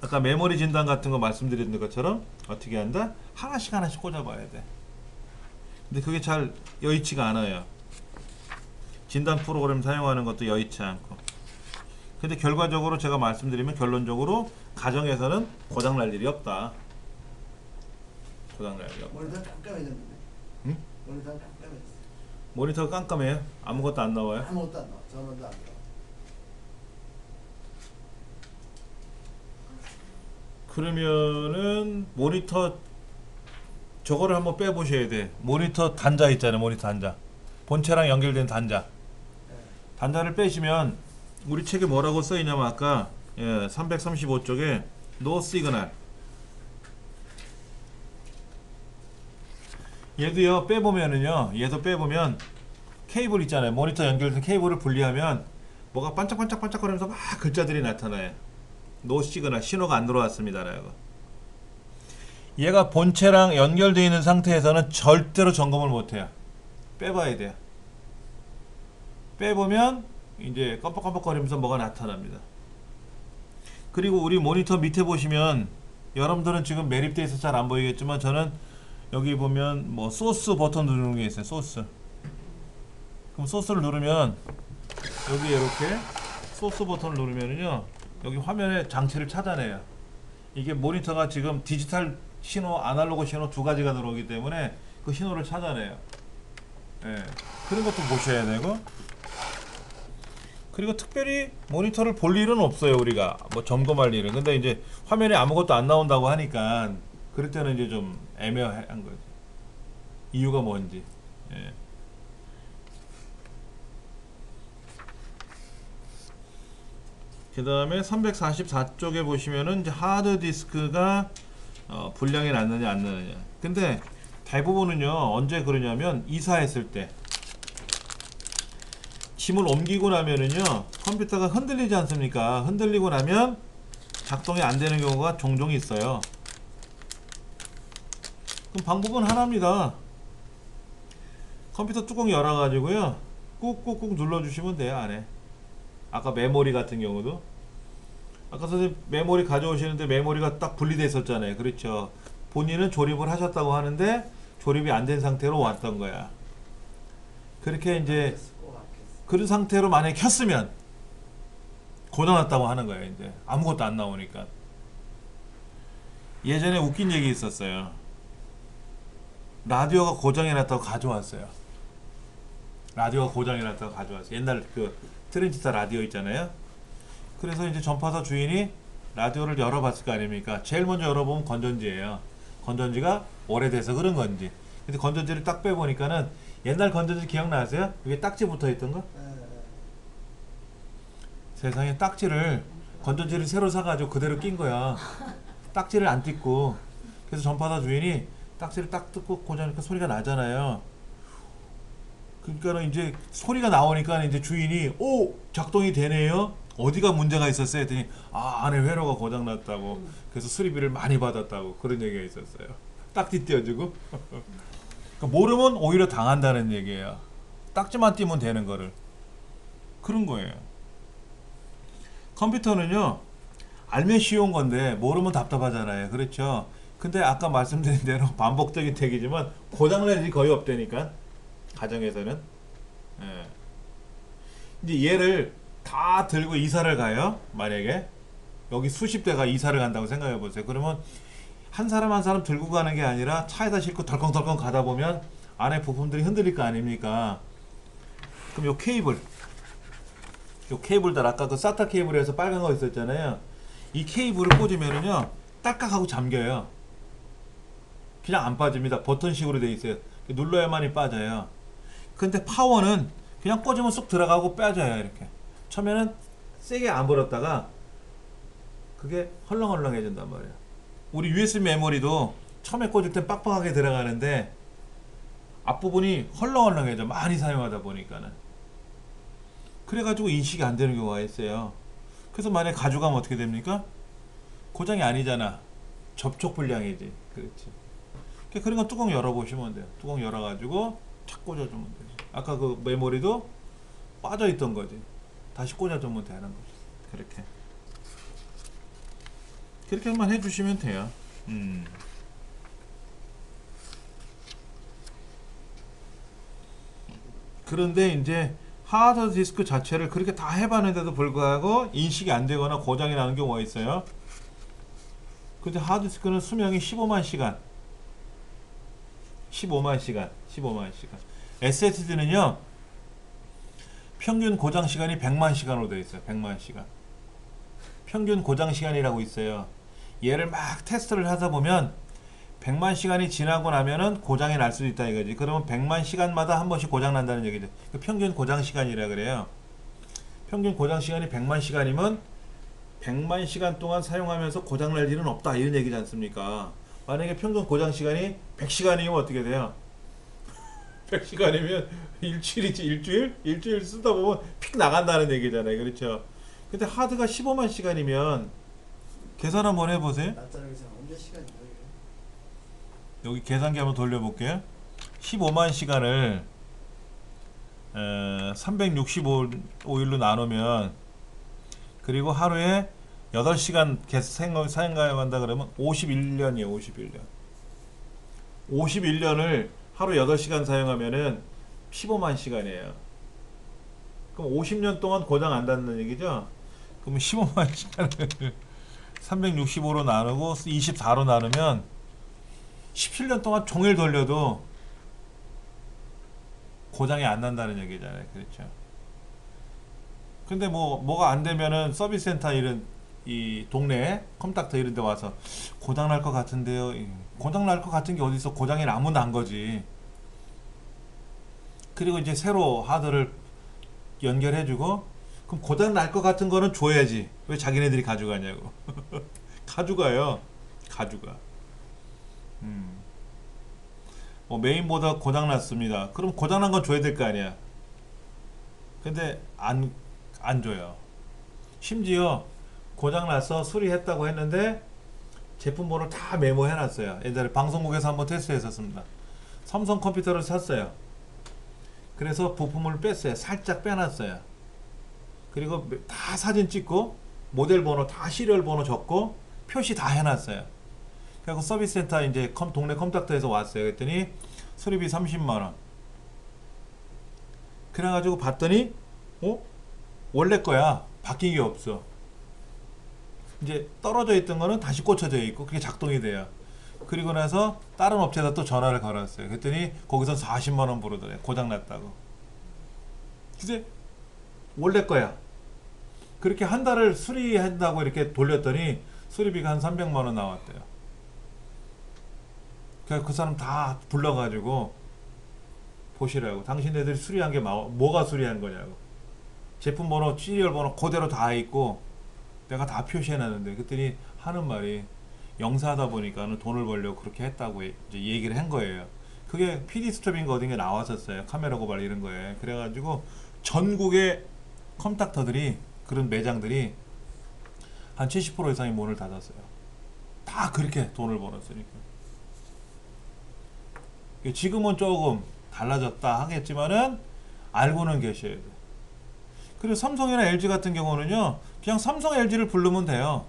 아까 메모리 진단 같은 거 말씀드린 것처럼 어떻게 한다? 하나씩 꽂아봐야 돼. 근데 그게 잘 여의치가 않아요. 진단 프로그램 사용하는 것도 여의치 않고. 근데 결과적으로 제가 말씀드리면 결론적으로 가정에서는 고장날 일이 없다. 고장날 일이 없다. 모니터 깜깜해졌네. 응? 모니터 깜깜해졌어. 모니터가 깜깜해요? 아무것도 안 나와요? 아무것도 안 나와. 전원도 안 나와. 그러면은 모니터 저거를 한번 빼보셔야 돼. 모니터 단자 있잖아요. 모니터 단자. 본체랑 연결된 단자. 단자를 빼시면 우리 책에 뭐라고 써있냐면 아까 335쪽에 No Signal. 얘도요 빼보면은요. 얘도 빼보면 케이블 있잖아요. 모니터 연결된 케이블을 분리하면 뭐가 반짝반짝반짝거리면서 막 글자들이 나타나요. 노 시그널 신호가 안 들어왔습니다라고. 얘가 본체랑 연결되어 있는 상태에서는 절대로 점검을 못해요. 빼봐야 돼요. 빼보면 이제 깜빡깜빡거리면서 뭐가 나타납니다. 그리고 우리 모니터 밑에 보시면 여러분들은 지금 매립되어 있어서 잘 안 보이겠지만 저는 여기 보면 뭐 소스 버튼 누르는 게 있어요. 소스. 그럼 소스를 누르면 여기 이렇게 소스 버튼을 누르면은요 여기 화면에 장치를 찾아내요. 이게 모니터가 지금 디지털 신호, 아날로그 신호 두 가지가 들어오기 때문에 그 신호를 찾아내요. 예, 그런 것도 보셔야 되고. 그리고 특별히 모니터를 볼 일은 없어요. 우리가 뭐 점검할 일은. 근데 이제 화면에 아무것도 안 나온다고 하니까 그럴 때는 이제 좀 애매한 거죠. 이유가 뭔지. 예. 그 다음에 344쪽에 보시면은 이제 하드디스크가 불량이 났느냐 안 났느냐. 근데 대부분은요 언제 그러냐면 이사했을 때 짐을 옮기고 나면은요 컴퓨터가 흔들리지 않습니까? 흔들리고 나면 작동이 안 되는 경우가 종종 있어요. 그럼 방법은 하나입니다. 컴퓨터 뚜껑 열어가지고요 꾹꾹꾹 눌러주시면 돼요. 안에 아까 메모리 같은 경우도 아까 선생님 메모리 가져오시는데 메모리가 딱 분리되어 있었잖아요. 그렇죠. 본인은 조립을 하셨다고 하는데 조립이 안 된 상태로 왔던 거야. 그렇게 이제 그런 상태로 만약에 켰으면 고장났다고 하는 거예요. 이제 아무것도 안 나오니까. 예전에 웃긴 얘기 있었어요. 라디오가 고장이 났다고 가져왔어요. 라디오가 고장이 났다고 가져왔어요. 옛날 그 트랜지스터 라디오 있잖아요. 그래서 이제 전파사 주인이 라디오를 열어봤을 거 아닙니까? 제일 먼저 열어보면 건전지예요. 건전지가 오래돼서 그런 건지. 근데 건전지를 딱 빼보니까는 옛날 건전지 기억나세요? 이게 딱지 붙어있던 거? 세상에 딱지를 건전지를 새로 사가지고 그대로 낀 거야. 딱지를 안 뜯고. 그래서 전파사 주인이 딱지를 딱 뜯고 고장니까 소리가 나잖아요. 그러니까는 이제 소리가 나오니까 이제 주인이 오 작동이 되네요. 어디가 문제가 있었어요? 했더니 안에 회로가 고장났다고. 그래서 수리비를 많이 받았다고 그런 얘기가 있었어요. 딱지 띄워주고. 그러니까 모르면 오히려 당한다는 얘기예요. 딱지만 띄면 되는 거를. 그런 거예요. 컴퓨터는요 알면 쉬운 건데 모르면 답답하잖아요. 그렇죠. 근데 아까 말씀드린 대로 반복적인 얘기지만 고장날 일이 거의 없다니까 가정에서는. 예. 이제 얘를 다 들고 이사를 가요. 만약에 여기 수십 대가 이사를 간다고 생각해 보세요. 그러면 한 사람 한 사람 들고 가는 게 아니라 차에다 싣고 덜컹덜컹 가다 보면 안에 부품들이 흔들릴 거 아닙니까? 그럼 요 케이블들 아까 그 사타 케이블에서 빨간 거 있었잖아요. 이 케이블을 꽂으면은요 딸깍하고 잠겨요. 그냥 안 빠집니다. 버튼식으로 돼 있어요. 눌러야만이 빠져요. 근데 파워는 그냥 꽂으면 쏙 들어가고 빠져요. 이렇게 처음에는 세게 안 불었다가 그게 헐렁헐렁해진단 말이에요. 우리 USB 메모리도 처음에 꽂을 땐 빡빡하게 들어가는데 앞부분이 헐렁헐렁해져. 많이 사용하다 보니까는. 그래가지고 인식이 안 되는 경우가 있어요. 그래서 만약에 가져가면 어떻게 됩니까? 고장이 아니잖아. 접촉 불량이지. 그렇지. 그런 건 뚜껑 열어보시면 돼요. 뚜껑 열어가지고 착 꽂아주면 되지. 아까 그 메모리도 빠져있던 거지. 다시 꽂아주면 되는 거지. 그렇게만 해주시면 돼요. 그런데 이제 하드디스크 자체를 그렇게 다 해봤는데도 불구하고 인식이 안 되거나 고장이 나는 경우가 있어요. 근데 하드디스크는 수명이 15만 시간. 15만 시간. SSD는요, 평균 고장 시간이 100만 시간으로 되어 있어요. 100만 시간. 평균 고장 시간이라고 있어요. 얘를 막 테스트를 하다 보면 100만 시간이 지나고 나면은 고장이 날 수도 있다 이거지. 그러면 100만 시간마다 한 번씩 고장 난다는 얘기죠. 그 평균 고장 시간이라 그래요. 평균 고장 시간이 100만 시간이면 100만 시간 동안 사용하면서 고장 날 일은 없다 이런 얘기지 않습니까? 만약에 평균 고장 시간이 100시간이면 어떻게 돼요? 100시간이면 일주일이지. 일주일 쓰다 보면 픽 나간다는 얘기잖아요. 그렇죠? 근데 하드가 15만 시간이면 계산 한번 해보세요. 낮자리 계산 언제 시간이 거예요? 여기 계산기 한번 돌려볼게요. 15만 시간을 365일로 나누면, 그리고 하루에 8시간 사용한다 그러면 51년이에요. 51년. 51년을 하루 8시간 사용하면은 15만 시간이에요. 그럼 50년 동안 고장 안 닿는 얘기죠? 그러면 15만 시간을 365로 나누고 24로 나누면 17년 동안 종일 돌려도 고장이 안 난다는 얘기잖아요. 그렇죠? 근데 뭐가 안 되면은 서비스 센터 이 동네 컴퓨터 이런 데 와서 고장 날 것 같은데요. 고장 날 것 같은 게 어디 있어? 고장이 나면 난 거지. 그리고 이제 새로 하드를 연결해주고, 그럼 고장 날 것 같은 거는 줘야지. 왜 자기네들이 가져가냐고. 가져가. 메인보드 고장 났습니다. 그럼 고장 난 건 줘야 될 거 아니야. 근데 안 줘요. 심지어 고장 나서 수리했다고 했는데 제품 번호를 다 메모해 놨어요. 옛날에 방송국에서 한번 테스트했었습니다. 삼성 컴퓨터를 샀어요. 그래서 부품을 뺐어요. 살짝 빼놨어요. 그리고 다 사진 찍고 모델 번호 다 시리얼 번호 적고 표시 다 해놨어요. 그리고 서비스 센터 이제 동네 컴퓨터에서 왔어요. 그랬더니 수리비 30만원. 그래가지고 봤더니 원래 거야. 바뀐 게 없어. 이제 떨어져 있던 거는 다시 꽂혀져 있고 그게 작동이 돼요. 그리고 나서 다른 업체에다 또 전화를 걸었어요. 그랬더니 거기서 40만원 부르더래요. 고장 났다고. 이제 원래 거야. 그렇게 한 달을 수리한다고 이렇게 돌렸더니 수리비가 한 300만원 나왔대요. 그래서 그 사람 다 불러가지고 보시라고. 당신네들이 수리한 게 뭐가 수리한 거냐고. 제품 번호, 시리얼 번호 그대로 다 있고 내가 다 표시해놨는데. 그랬더니 하는 말이 영사하다 보니까는 돈을 벌려고 그렇게 했다고 이제 얘기를 한 거예요. 그게 PD 스톱인가 어딘가 나왔었어요. 카메라 고발 이런 거에. 그래가지고 전국의 컴퓨터들이, 그런 매장들이 한 70% 이상이 문을 닫았어요. 다 그렇게 돈을 벌었으니까. 지금은 조금 달라졌다 하겠지만은 알고는 계셔야 돼. 그리고 삼성이나 LG 같은 경우는요, 그냥 삼성 LG를 부르면 돼요.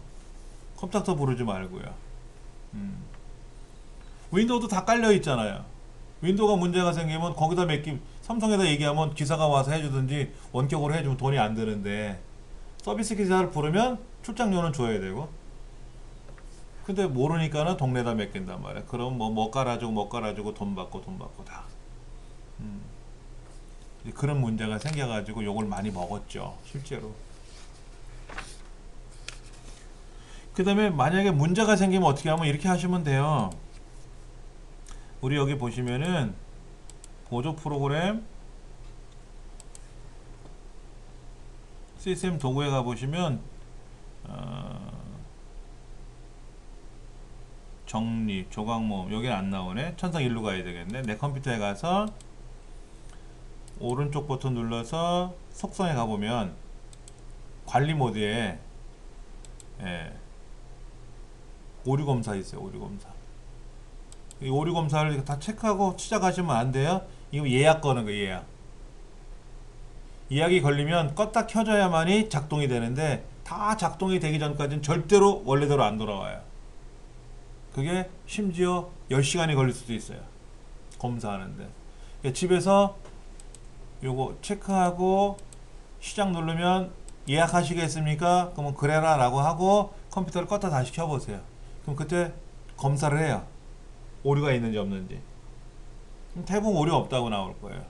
컴퓨터 부르지 말고요. 윈도우도 다 깔려 있잖아요. 윈도우가 문제가 생기면 거기다 삼성에다 얘기하면 기사가 와서 해주든지 원격으로 해주면 돈이 안 드는데 서비스 기사를 부르면 출장료는 줘야 되고. 근데 모르니까는 동네다 맡긴단 말이야. 그럼 뭐 깔아주고 돈 받고 다. 그런 문제가 생겨가지고 욕을 많이 먹었죠, 실제로. 그 다음에 만약에 문제가 생기면 어떻게 하면 이렇게 하시면 돼요. 우리 여기 보시면은 보조 프로그램 시스템 도구에 가보시면 정리, 조각모음 여기는 안 나오네. 천상 일로 가야 되겠네. 내 컴퓨터에 가서 오른쪽 버튼 눌러서 속성에 가보면 관리 모드에 오류 검사 있어요. 오류 검사. 이 오류 검사를 다 체크하고 시작하시면 안 돼요. 이거 예약 거는 거 예약. 예약이 걸리면 껐다 켜져야만이 작동이 되는데 다 작동이 되기 전까지는 절대로 원래대로 안 돌아와요. 그게 심지어 10시간이 걸릴 수도 있어요. 검사하는데. 집에서 요거 체크하고 시작 누르면 예약하시겠습니까? 그러면 그래라 라고 하고 컴퓨터를 껐다 다시 켜보세요. 그럼 그때 검사를 해요. 오류가 있는지 없는지. 대부분 오류 없다고 나올 거예요.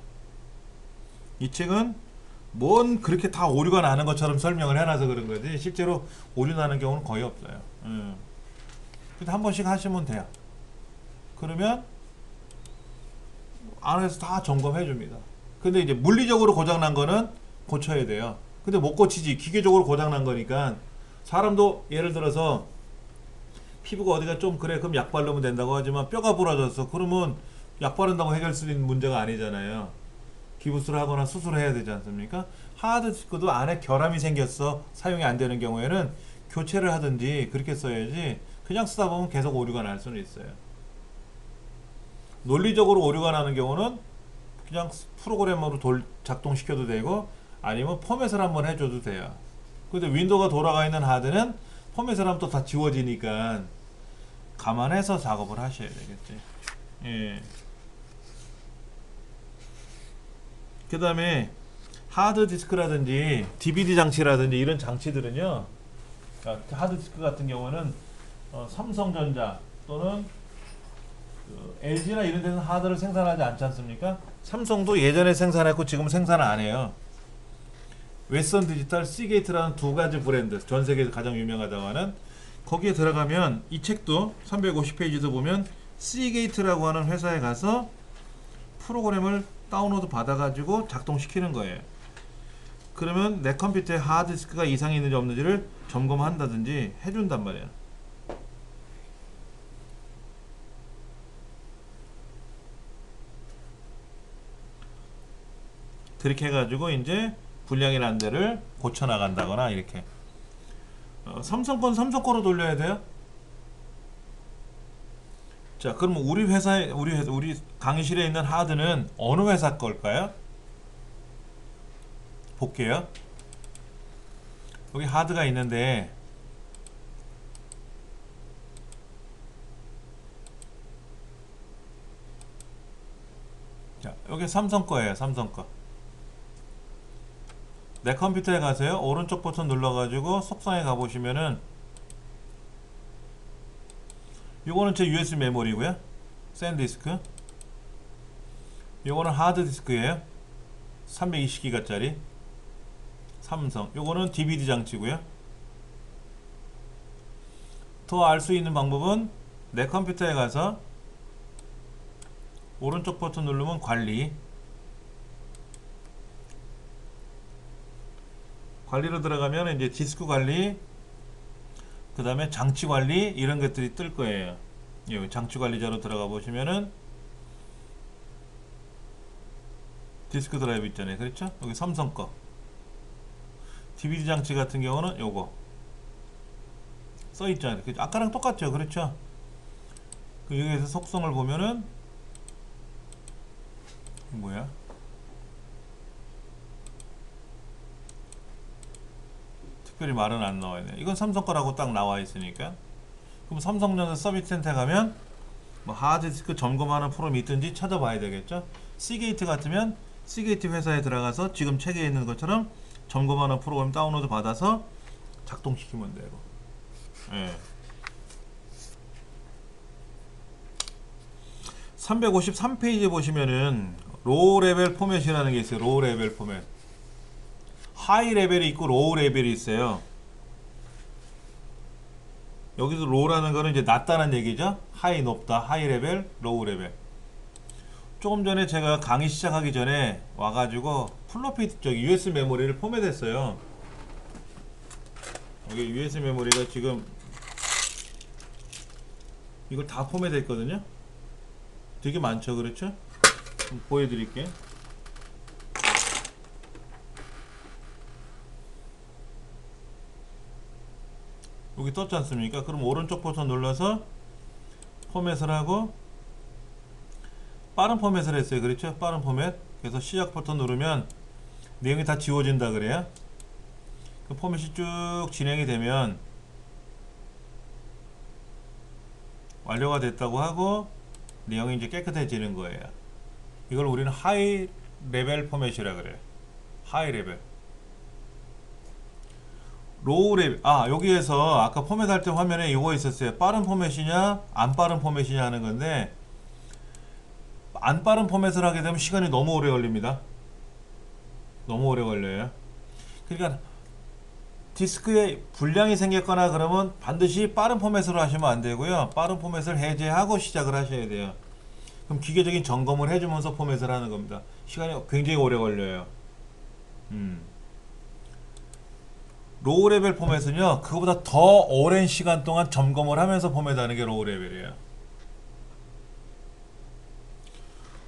이 책은 뭔 그렇게 다 오류가 나는 것처럼 설명을 해놔서 그런 거지 실제로 오류 나는 경우는 거의 없어요. 근데 한 번씩 하시면 돼요. 그러면 안에서 다 점검해 줍니다. 근데 이제 물리적으로 고장난 거는 고쳐야 돼요. 근데 못 고치지. 기계적으로 고장난 거니까. 사람도 예를 들어서 피부가 어디가 좀 그래 그럼 약 바르면 된다고 하지만 뼈가 부러졌어 그러면 약 바른다고 해결할 수 있는 문제가 아니잖아요. 기부스를 하거나 수술을 해야 되지 않습니까? 하드디스크도 안에 결함이 생겼어 사용이 안 되는 경우에는 교체를 하든지 그렇게 써야지 그냥 쓰다 보면 계속 오류가 날 수는 있어요. 논리적으로 오류가 나는 경우는 그냥 프로그램으로 작동시켜도 되고 아니면 포맷을 한번 해줘도 돼요. 근데 윈도우가 돌아가 있는 하드는 포맷을 하면 또 다 지워지니까 감안해서 작업을 하셔야 되겠지. 예. 그 다음에 하드디스크라든지 DVD 장치라든지 이런 장치들은요, 하드디스크 같은 경우는 삼성전자 또는 LG나 이런 데는 하드를 생산하지 않지 않습니까? 삼성도 예전에 생산했고 지금 생산 안 해요. 웨스턴 디지털, 시게이트라는 두 가지 브랜드, 전 세계에서 가장 유명하다고 하는 거기에 들어가면 이 책도 350페이지도 보면 시게이트라고 하는 회사에 가서 프로그램을 다운로드 받아가지고 작동시키는 거예요. 그러면 내 컴퓨터에 하드디스크가 이상이 있는지 없는지를 점검한다든지 해준단 말이에요. 그렇게 해가지고 이제 불량이 난 데를 고쳐나간다거나 이렇게. 삼성 건 삼성 거로 돌려야 돼요. 자, 그럼 우리 회사에 우리 강의실에 있는 하드는 어느 회사 걸까요? 볼게요. 여기 하드가 있는데 자, 여기 삼성 거예요. 삼성 거. 내 컴퓨터에 가세요. 오른쪽 버튼 눌러가지고 속성에 가보시면은 요거는 제 USB 메모리고요. 샌디스크. 요거는 하드디스크예요. 320기가짜리 삼성. 요거는 DVD 장치고요. 더 알 수 있는 방법은 내 컴퓨터에 가서 오른쪽 버튼 누르면 관리. 관리로 들어가면 이제 디스크 관리, 그 다음에 장치 관리 이런 것들이 뜰 거예요. 여기 장치 관리자로 들어가 보시면은 디스크 드라이브 있잖아요. 그렇죠? 여기 삼성 거. DVD 장치 같은 경우는 요거 써 있잖아요. 아까랑 똑같죠. 그렇죠? 여기에서 속성을 보면은 뭐야? 특별히 말은 안 나와 있네. 이건 삼성 거라고 딱 나와 있으니까. 그럼 삼성전자 서비스 센터에 가면 뭐 하드디스크 점검하는 프로그램이 있든지 찾아봐야 되겠죠. 시게이트 같으면 시게이트 회사에 들어가서 지금 책에 있는 것처럼 점검하는 프로그램 다운로드 받아서 작동시키면 되고. 예. 353페이지 보시면은 로우 레벨 포맷이라는 게 있어요. 로우 레벨 포맷. 하이 레벨이 있고 로우 레벨이 있어요. 여기서 로우라는 거는 이제 낮다는 얘기죠. 하이 높다, 하이 레벨, 로우 레벨. 조금 전에 제가 강의 시작하기 전에 와가지고 플로피 저기 USB 메모리를 포맷했어요. 여기 USB 메모리가 지금 이걸 다 포맷했거든요. 되게 많죠, 그렇죠? 좀 보여드릴게요. 여기 떴지 않습니까? 그럼 오른쪽 버튼 눌러서 포맷을 하고 빠른 포맷을 했어요. 그렇죠? 빠른 포맷. 그래서 시작 버튼 누르면 내용이 다 지워진다 그래요. 그 포맷이 쭉 진행이 되면 완료가 됐다고 하고 내용이 이제 깨끗해지는 거예요. 이걸 우리는 하이 레벨 포맷이라 그래요. 하이 레벨. 로우 레벨. 여기에서 아까 포맷할 때 화면에 이거 있었어요. 빠른 포맷이냐 안 빠른 포맷이냐 하는 건데, 안 빠른 포맷을 하게 되면 시간이 너무 오래 걸립니다. 너무 오래 걸려요. 그러니까 디스크에 불량이 생겼거나 그러면 반드시 빠른 포맷으로 하시면 안 되고요. 빠른 포맷을 해제하고 시작을 하셔야 돼요. 그럼 기계적인 점검을 해주면서 포맷을 하는 겁니다. 시간이 굉장히 오래 걸려요. 로우 레벨 포맷은요, 그거보다 더 오랜 시간 동안 점검을 하면서 포맷하는 게 로우 레벨이에요.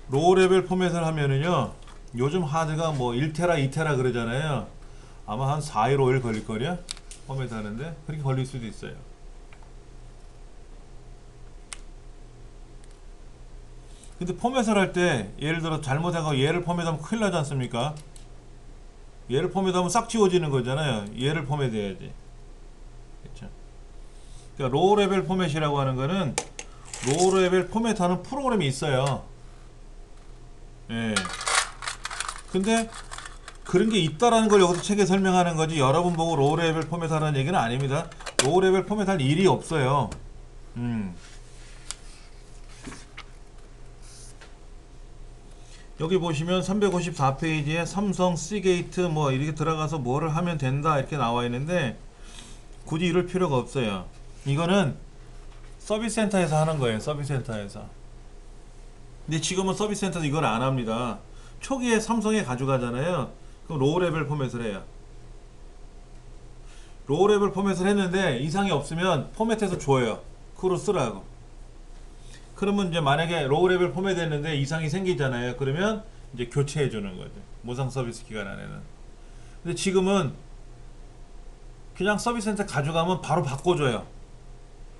로우 레벨 포맷을 하면은요, 요즘 하드가 뭐 1테라, 2테라 그러잖아요. 아마 한 4일, 5일 걸릴걸요? 포맷 하는데 그렇게 걸릴 수도 있어요. 근데 포맷을 할 때 예를 들어 잘못해서 얘를 포맷하면 큰일 나지 않습니까? 얘를 포맷하면 싹 지워지는 거잖아요. 얘를 포맷해야지. 그렇죠? 그러니까 로우 레벨 포맷이라고 하는 거는 로우 레벨 포맷하는 프로그램이 있어요. 예. 근데 그런 게 있다라는 걸 여기서 책에 설명하는 거지, 여러분 보고 로우 레벨 포맷하라는 얘기는 아닙니다. 로우 레벨 포맷할 일이 없어요. 여기 보시면 354페이지에 삼성 시게이트 뭐 이렇게 들어가서 뭐를 하면 된다 이렇게 나와 있는데, 굳이 이럴 필요가 없어요. 이거는 서비스 센터에서 하는 거예요. 서비스 센터에서. 근데 지금은 서비스 센터에서 이걸 안 합니다. 초기에 삼성에 가져가잖아요. 그럼 로우 레벨 포맷을 해요. 로우 레벨 포맷을 했는데 이상이 없으면 포맷해서 줘요. 그로 쓰라고. 그러면 이제 만약에 로우 레벨 포맷 했는데 이상이 생기잖아요. 그러면 이제 교체해 주는 거죠. 무상 서비스 기간 안에는. 근데 지금은 그냥 서비스 센터 가져가면 바로 바꿔줘요.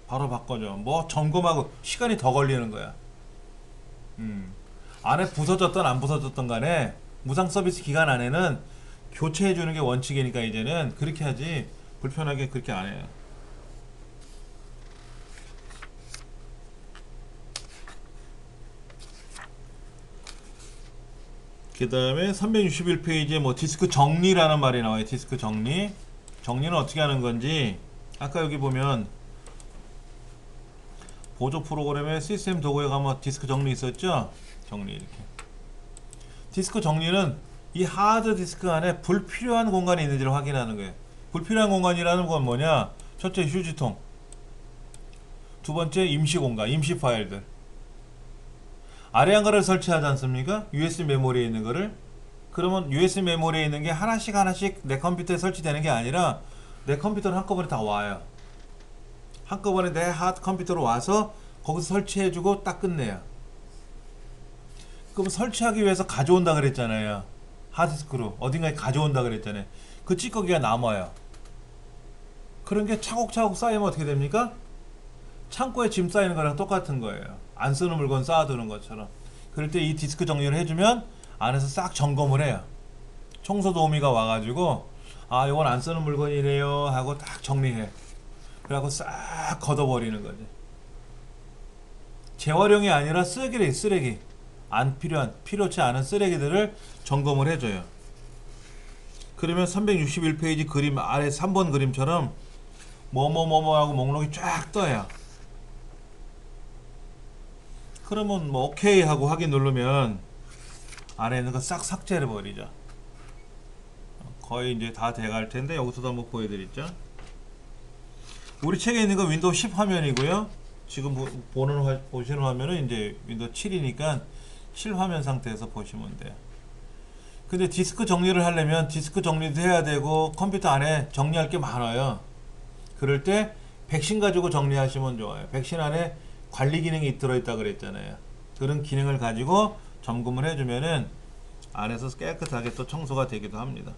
바로 바꿔줘. 뭐 점검하고 시간이 더 걸리는 거야. 안에 부서졌던 안 부서졌던 간에 무상 서비스 기간 안에는 교체해 주는 게 원칙이니까 이제는 그렇게 하지, 불편하게 그렇게 안 해요. 그 다음에 361페이지에 뭐 디스크 정리라는 말이 나와요. 디스크 정리. 정리는 어떻게 하는 건지, 아까 여기 보면 보조 프로그램의 시스템 도구에 가면 디스크 정리 있었죠? 정리 이렇게. 디스크 정리는 이 하드 디스크 안에 불필요한 공간이 있는지를 확인하는 거예요. 불필요한 공간이라는 건 뭐냐? 첫째 휴지통, 두 번째 임시 공간, 임시 파일들. 아래 한 거를 설치하지 않습니까? USB 메모리에 있는 거를. 그러면 USB 메모리에 있는 게 하나씩 하나씩 내 컴퓨터에 설치되는 게 아니라 내 컴퓨터는 한꺼번에 다 와요. 한꺼번에 내 하드 컴퓨터로 와서 거기서 설치해주고 딱 끝내요. 그럼 설치하기 위해서 가져온다 그랬잖아요. 하드디스크로 어딘가에 가져온다 그랬잖아요. 그 찌꺼기가 남아요. 그런 게 차곡차곡 쌓이면 어떻게 됩니까? 창고에 짐 쌓이는 거랑 똑같은 거예요. 안 쓰는 물건 쌓아두는 것처럼. 그럴 때 이 디스크 정리를 해주면 안에서 싹 점검을 해요. 청소 도우미가 와가지고 이건 안 쓰는 물건이래요 하고 딱 정리해. 그래갖고 싹 걷어버리는 거지. 재활용이 아니라 쓰레기. 안 필요한, 필요치 않은 쓰레기들을 점검을 해줘요. 그러면 361페이지 그림 아래 3번 그림처럼 뭐뭐뭐뭐 하고 목록이 쫙 떠요. 그러면 뭐 오케이 하고 확인 누르면 안에 있는 거 싹 삭제해 버리죠. 거의 이제 다 돼갈 텐데 여기서도 한번 보여드리죠. 우리 책에 있는 거 윈도우 10 화면이고요. 지금 보시는 화면은 이제 윈도우 7이니까 7 화면 상태에서 보시면 돼요. 근데 디스크 정리를 하려면 디스크 정리도 해야 되고 컴퓨터 안에 정리할 게 많아요. 그럴 때 백신 가지고 정리하시면 좋아요. 백신 안에 관리 기능이 들어있다 그랬잖아요. 그런 기능을 가지고 점검을 해주면은 안에서 깨끗하게 또 청소가 되기도 합니다.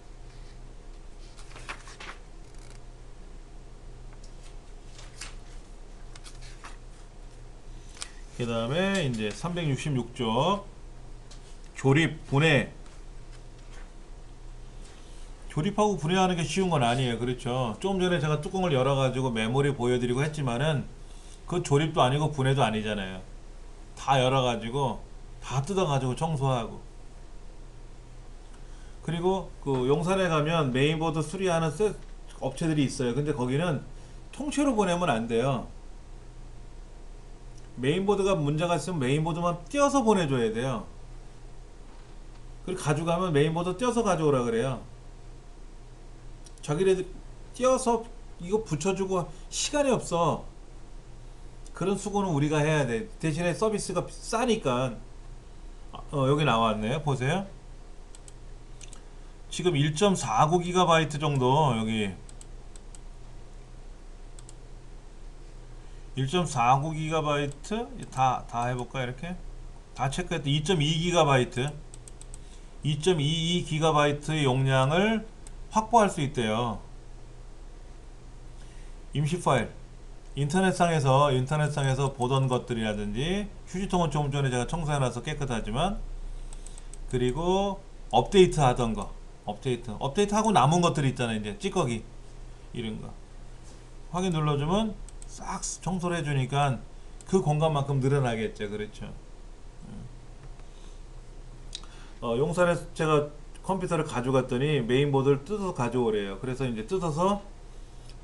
그 다음에 이제 366쪽 조립, 분해. 조립하고 분해하는 게 쉬운 건 아니에요. 그렇죠. 조금 전에 제가 뚜껑을 열어가지고 메모리 보여드리고 했지만은 그 조립도 아니고 분해도 아니잖아요. 다 열어가지고 다 뜯어가지고 청소하고. 그리고 그 용산에 가면 메인보드 수리하는 업체들이 있어요. 근데 거기는 통째로 보내면 안 돼요. 메인보드가 문제가 있으면 메인보드만 띄어서 보내줘야 돼요. 그리고 가져가면 메인보드 띄어서 가져오라 그래요. 자기네들 띄어서 이거 붙여주고 시간이 없어. 그런 수고는 우리가 해야 돼. 대신에 서비스가 싸니까. 여기 나왔네요. 보세요. 지금 1.49GB 정도 여기 1.49GB 다 해볼까 이렇게 다 체크했더 2.2GB 2.22GB의 용량을 확보할 수 있대요. 임시 파일 인터넷상에서 보던 것들이라든지 휴지통은 좀 전에 제가 청소해놔서 깨끗하지만 그리고 업데이트 하던 거 업데이트 하고 남은 것들이 있잖아요. 이제 찌꺼기 이런 거 확인 눌러주면 싹 청소를 해주니까 그 공간만큼 늘어나겠죠. 그렇죠. 용산에 제가 컴퓨터를 가져갔더니 메인보드를 뜯어서 가져오래요. 그래서 이제 뜯어서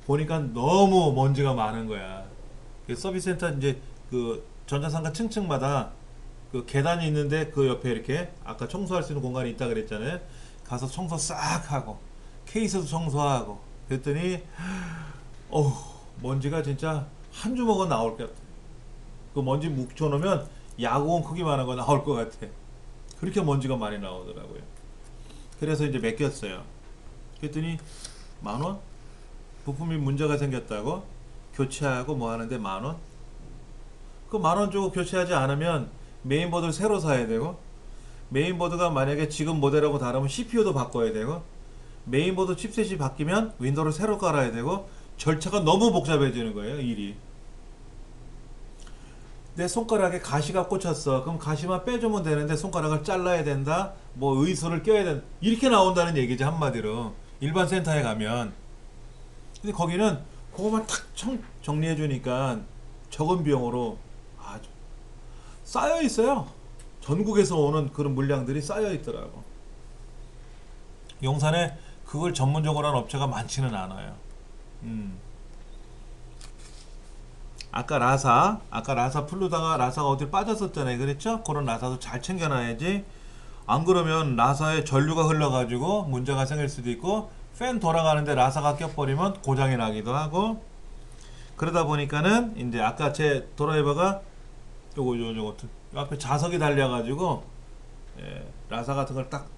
보니까 너무 먼지가 많은 거야. 서비스 센터 이제 그 전자상가 층층마다 그 계단이 있는데 그 옆에 이렇게 아까 청소할 수 있는 공간이 있다 그랬잖아요. 가서 청소 싹 하고 케이스도 청소하고 그랬더니 먼지가 진짜 한 주먹은 나올 것 같아. 그 먼지 묵혀놓으면 야구공 크기만한 거 나올 것 같아. 그렇게 먼지가 많이 나오더라고요. 그래서 이제 맡겼어요. 그랬더니 10,000원? 부품이 문제가 생겼다고 교체하고 뭐 하는데 10,000원? 그 10,000원 주고 교체하지 않으면 메인보드를 새로 사야 되고 메인보드가 만약에 지금 모델하고 다르면 CPU도 바꿔야 되고 메인보드 칩셋이 바뀌면 윈도우를 새로 깔아야 되고 절차가 너무 복잡해지는 거예요. 일이. 내 손가락에 가시가 꽂혔어. 그럼 가시만 빼주면 되는데 손가락을 잘라야 된다. 뭐 의소를 껴야 된다. 이렇게 나온다는 얘기지 한마디로. 일반 센터에 가면. 근데 거기는 그거만 탁 정리해 주니까 적은 비용으로 아주 쌓여 있어요. 전국에서 오는 그런 물량들이 쌓여 있더라고. 용산에 그걸 전문적으로 하는 업체가 많지는 않아요. 아까 라사 풀르다가 라사가 어디 빠졌었잖아요. 그랬죠? 그런 라사도 잘 챙겨놔야지. 안 그러면 라사에 전류가 흘러가지고 문제가 생길 수도 있고 팬 돌아가는데 라사가 껴버리면 고장이 나기도 하고 그러다 보니까는 이제 아까 제 드라이버가 요거 앞에 자석이 달려가지고 라사 같은 걸 딱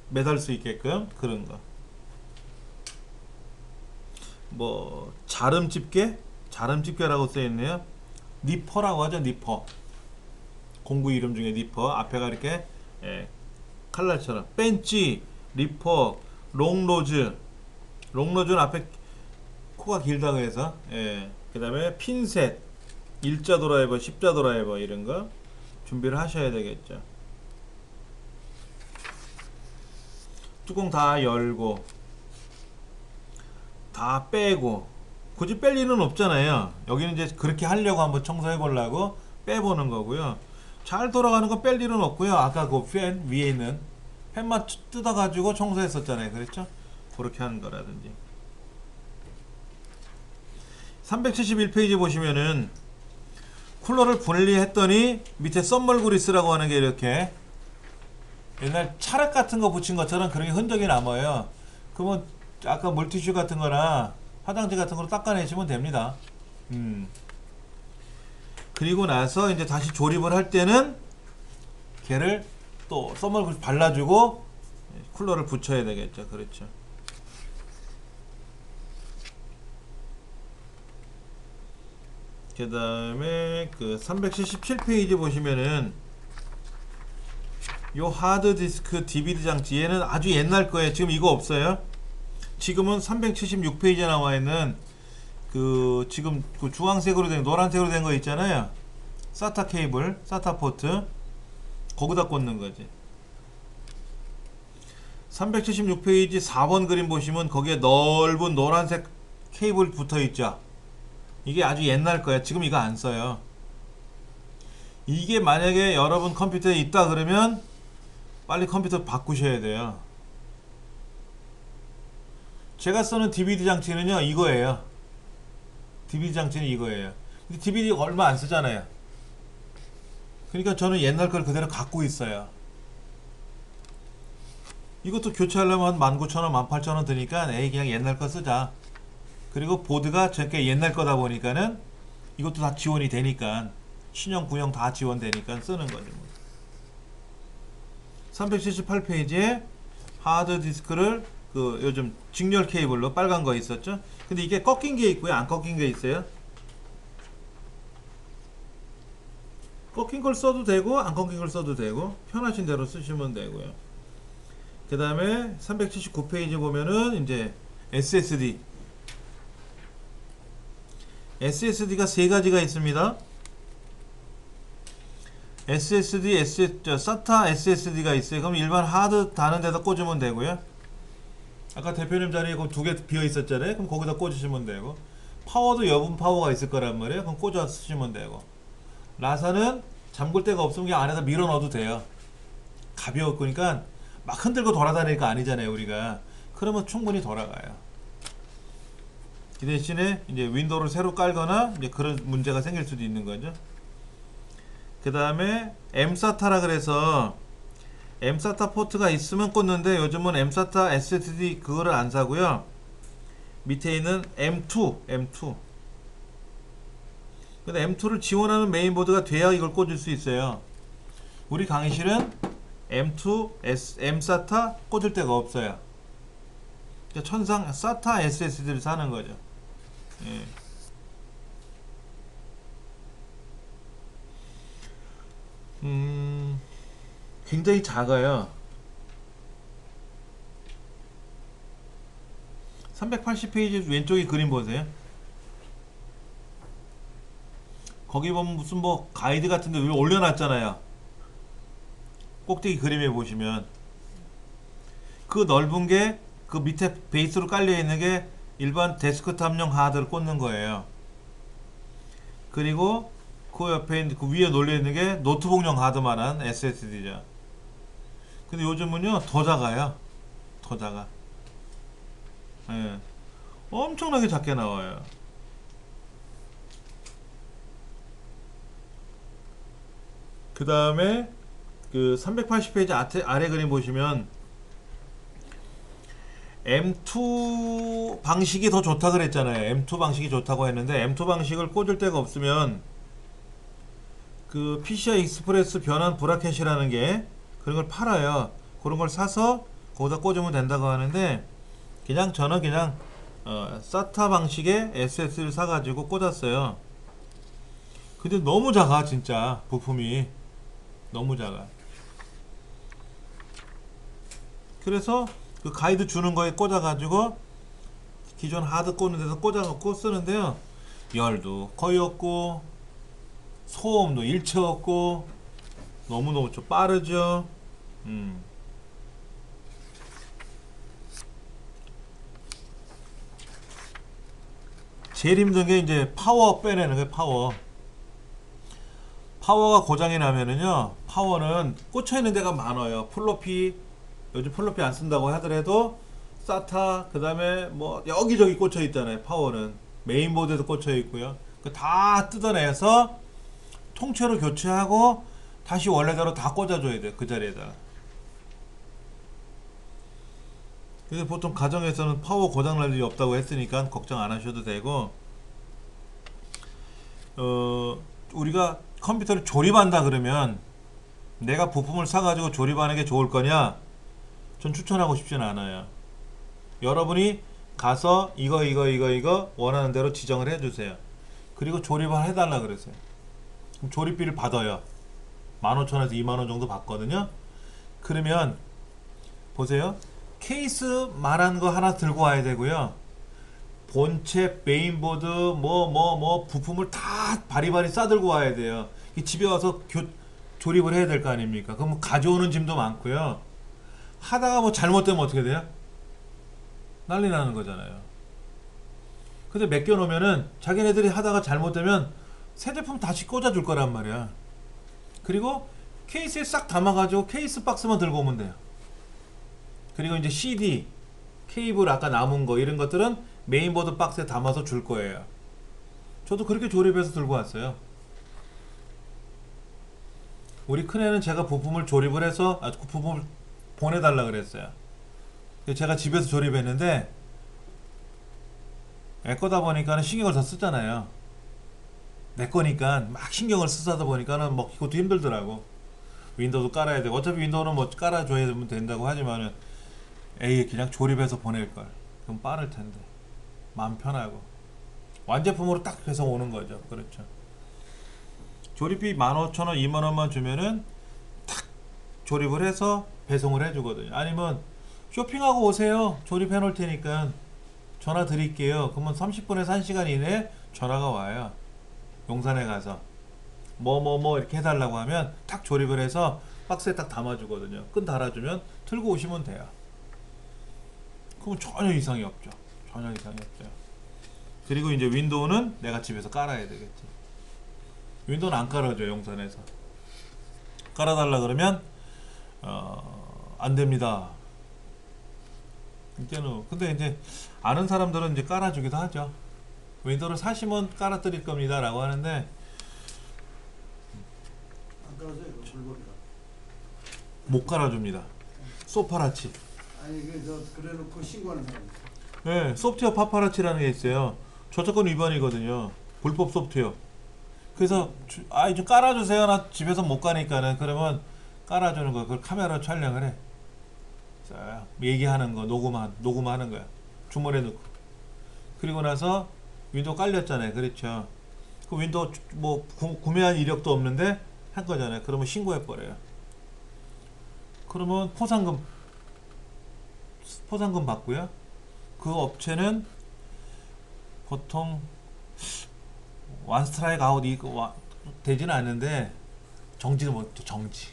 매달 수 있게끔 그런 거. 뭐 자름 집게라고 써있네요. 니퍼라고 하죠. 니퍼. 공구 이름 중에 니퍼. 앞에가 이렇게 칼날처럼 벤치, 리퍼, 롱로즈는 앞에 코가 길다고 해서 그 다음에 핀셋, 일자 드라이버, 십자 드라이버 이런 거 준비를 하셔야 되겠죠. 뚜껑 다 열고 다 빼고 굳이 뺄 일은 없잖아요. 여기는 이제 그렇게 하려고 한번 청소해 보려고 빼보는 거고요. 잘 돌아가는 거 뺄 일은 없고요. 아까 그 팬 위에 있는 팬만 뜯어 가지고 청소했었잖아요. 그랬죠? 그렇게 하는 거라든지. 371페이지 보시면은 쿨러를 분리했더니 밑에 썸멀 그리스라고 하는 게 이렇게 옛날 차락 같은 거 붙인 것처럼 그런 게 흔적이 남아요. 그러면 아까 물티슈 같은 거나 화장지 같은 거로 닦아내시면 됩니다. 그리고 나서 이제 다시 조립을 할 때는 걔를 또 썸멀 그리스 발라주고 쿨러를 붙여야 되겠죠. 그렇죠. 그 다음에 그 377페이지 보시면은 요 하드디스크 DVD 장치 얘는 아주 옛날 거예요. 지금 이거 없어요. 지금은 376페이지에 나와 있는 그 지금 그 주황색으로 된 노란색으로 된 거 있잖아요. 사타 케이블, 사타 포트 거기다 꽂는 거지. 376페이지 4번 그림 보시면 거기에 넓은 노란색 케이블 붙어 있죠. 이게 아주 옛날 거야. 지금 이거 안 써요. 이게 만약에 여러분 컴퓨터에 있다 그러면 빨리 컴퓨터 바꾸셔야 돼요. 제가 쓰는 DVD 장치는요 이거예요. DVD 장치는 이거예요. 근데 DVD 얼마 안 쓰잖아요. 그러니까 저는 옛날 걸 그대로 갖고 있어요. 이것도 교체하려면 한 19,000원, 18,000원 드니까 에이 그냥 옛날 거 쓰자. 그리고 보드가 저게 옛날 거다 보니까는 이것도 다 지원이 되니까 신형, 구형 다 지원되니까 쓰는 거죠. 378페이지에 하드디스크를 그 요즘 직렬 케이블로 빨간 거 있었죠. 근데 이게 꺾인 게 있고요, 안 꺾인 게 있어요. 꺾인 걸 써도 되고 안 꺾인 걸 써도 되고 편하신 대로 쓰시면 되고요. 그 다음에 379페이지 보면은 이제 SSD가 세 가지가 있습니다. SATA SSD가 있어요. 그럼 일반 하드 다는 데다 꽂으면 되고요. 아까 대표님 자리에 그 두 개 비어 있었잖아요. 그럼 거기다 꽂으시면 되고, 파워도 여분 파워가 있을 거란 말이에요. 그럼 꽂아 쓰시면 되고, 라사는 잠글 데가 없으면 그냥 안에다 밀어 넣어도 돼요. 가벼워. 그러니까 막 흔들고 돌아다니니까 아니잖아요, 우리가. 그러면 충분히 돌아가요. 그 대신에 이제 윈도우를 새로 깔거나 이제 그런 문제가 생길 수도 있는 거죠. 그 다음에 M사타라 그래서 M사타 포트가 있으면 꽂는데 요즘은 M사타 SSD 그거를 안 사고요. 밑에 있는 M2 근데 M2를 지원하는 메인보드가 돼야 이걸 꽂을 수 있어요. 우리 강의실은 M사타 꽂을 데가 없어요. 그러니까 천상 사타 SSD를 사는 거죠. 예. 굉장히 작아요. 380페이지 왼쪽에 그림 보세요. 거기 보면 무슨 뭐 가이드 같은데 왜 올려놨잖아요. 꼭대기 그림에 보시면 그 넓은 게 그 밑에 베이스로 깔려 있는 게 일반 데스크탑용 하드를 꽂는 거예요. 그리고 그 옆에 있는 그 위에 놀려 있는 게 노트북용 하드만한 SSD죠. 근데 요즘은요 더 작아요. 더 작아. 예. 엄청나게 작게 나와요. 그 다음에 그 380페이지 아래 그림 보시면 M2 방식이 더 좋다 그랬잖아요. M2 방식이 좋다고 했는데 M2 방식을 꽂을 데가 없으면 그 PCI 익스프레스 변환 브라켓이라는 게 그런 걸 팔아요. 그런 걸 사서 거기다 꽂으면 된다고 하는데 저는 그냥 SATA 방식의 SSD를 사가지고 꽂았어요. 근데 너무 작아. 진짜 부품이 너무 작아. 그래서 그 가이드 주는 거에 꽂아가지고 기존 하드 꽂는 데서 꽂아놓고 쓰는데요, 열도 거의 없고 소음도 일체 없고 너무너무 좀 빠르죠. 제일 힘든 게 이제 파워 빼내는 거예요. 파워가 고장이 나면은요, 파워는 꽂혀 있는 데가 많아요. 요즘 플로피 안 쓴다고 하더라도 사타, 그 다음에 뭐 여기저기 꽂혀 있잖아요. 파워는 메인보드에도 꽂혀 있고요. 다 뜯어내서 통째로 교체하고 다시 원래대로 다 꽂아줘야 돼요. 그 자리에다가. 그래서 보통 가정에서는 파워 고장 날 일이 없다고 했으니까 걱정 안 하셔도 되고, 우리가 컴퓨터를 조립한다 그러면 내가 부품을 사가지고 조립하는 게 좋을 거냐? 전 추천하고 싶지는 않아요. 여러분이 가서 이거 원하는 대로 지정을 해주세요. 그리고 조립을 해달라 그러세요. 그럼 조립비를 받아요. 15,000원에서 20,000원 정도 받거든요. 그러면 보세요. 케이스 말한 거 하나 들고 와야 되고요. 본체, 메인보드, 부품을 다 바리바리 싸들고 와야 돼요. 집에 와서 조립을 해야 될 거 아닙니까? 그럼 가져오는 짐도 많고요. 하다가 뭐 잘못되면 어떻게 돼요? 난리 나는 거잖아요. 근데 맡겨놓으면은 자기네들이 하다가 잘못되면 새 제품 다시 꽂아줄 거란 말이야. 그리고 케이스에 싹 담아가지고 케이스 박스만 들고 오면 돼요. 그리고 이제 CD, 케이블 아까 남은 거 이런 것들은 메인보드 박스에 담아서 줄 거예요. 저도 그렇게 조립해서 들고 왔어요. 우리 큰애는 제가 부품을 조립을 해서 부품을 보내달라 그랬어요. 제가 집에서 조립했는데 애 거다 보니까는 신경을 더 쓰잖아요. 내 거니까 막 신경을 쓰다 보니까는 뭐 그것도 힘들더라고. 윈도우도 깔아야 되고, 어차피 윈도우는 뭐 깔아줘야 된다고 하지만은 에이 그냥 조립해서 보낼걸. 그럼 빠를 텐데 마음 편하고 완제품으로 딱 해서 오는 거죠. 그렇죠. 조립비 15,000원 20,000원만 주면은 탁 조립을 해서 배송을 해주거든요. 아니면 쇼핑하고 오세요. 조립해 놓을 테니까 전화 드릴게요. 그러면 30분에서 1시간 이내에 전화가 와요. 용산에 가서 뭐 이렇게 해달라고 하면 탁 조립을 해서 박스에 딱 담아주거든요. 끈 달아주면 들고 오시면 돼요. 그럼 전혀 이상이 없죠. 전혀 이상이 없죠. 그리고 이제 윈도우는 내가 집에서 깔아야 되겠지. 윈도우는 안 깔아줘요. 용산에서 깔아달라 그러면 안 됩니다. 이제는 근데 이제 아는 사람들은 이제 깔아주기도 하죠. 윈도우를 사시면 깔아드릴 겁니다 라고 하는데 안 깔아줘요. 그 불법이라. 못 깔아줍니다. 소파라치. 아니 그래놓고 신고하는 사람. 네, 소프트웨어 파파라치라는 게 있어요. 저작권 위반이거든요. 불법 소프트웨어. 그래서 좀 깔아주세요. 나 집에서 못 가니까는. 그러면 깔아주는 거 그걸 카메라 촬영을 해. 자, 얘기하는 거 녹음하는 거야. 주머니에 넣고. 그리고 나서 윈도우 깔렸잖아요. 그렇죠. 그 윈도우 뭐 구매한 이력도 없는데 한 거잖아요. 그러면 신고해 버려요. 그러면 포상금 받고요. 그 업체는 보통 원 스트라이크 아웃 이거 되지는 않는데 정지는 못 정지.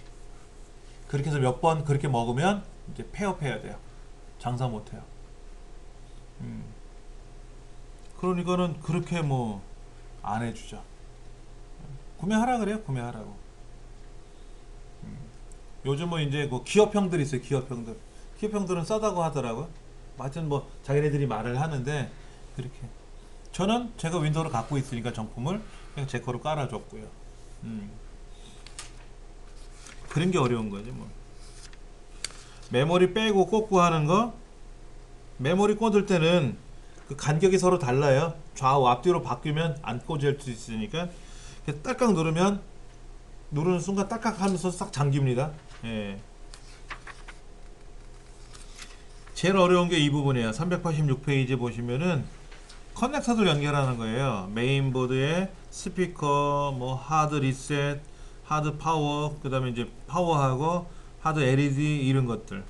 그렇게 해서 몇 번 그렇게 먹으면 이제 폐업해야 돼요. 장사 못 해요. 그러니까는 그렇게 뭐 안 해주죠. 구매하라 그래요. 구매하라고. 요즘은 이제 뭐 기업형들 있어요. 기업형들은 싸다고 하더라고요. 하여튼 뭐 자기네들이 말을 하는데 그렇게. 저는 제가 윈도우를 갖고 있으니까 정품을 그냥 제 거로 깔아줬고요. 그런 게 어려운 거지 뭐. 메모리 빼고 꽂고 하는 거. 메모리 꽂을 때는 그 간격이 서로 달라요. 좌우 앞뒤로 바뀌면 안 꽂을 수 있으니까 딸깍 누르는 순간 딸깍 하면서 싹 잠깁니다. 예. 제일 어려운 게 이 부분이에요. 386페이지 보시면은 커넥터들 연결하는 거예요. 메인보드에 스피커, 뭐 하드 리셋, 하드 파워, 그 다음에 이제 파워하고 하드 LED 이런 것들.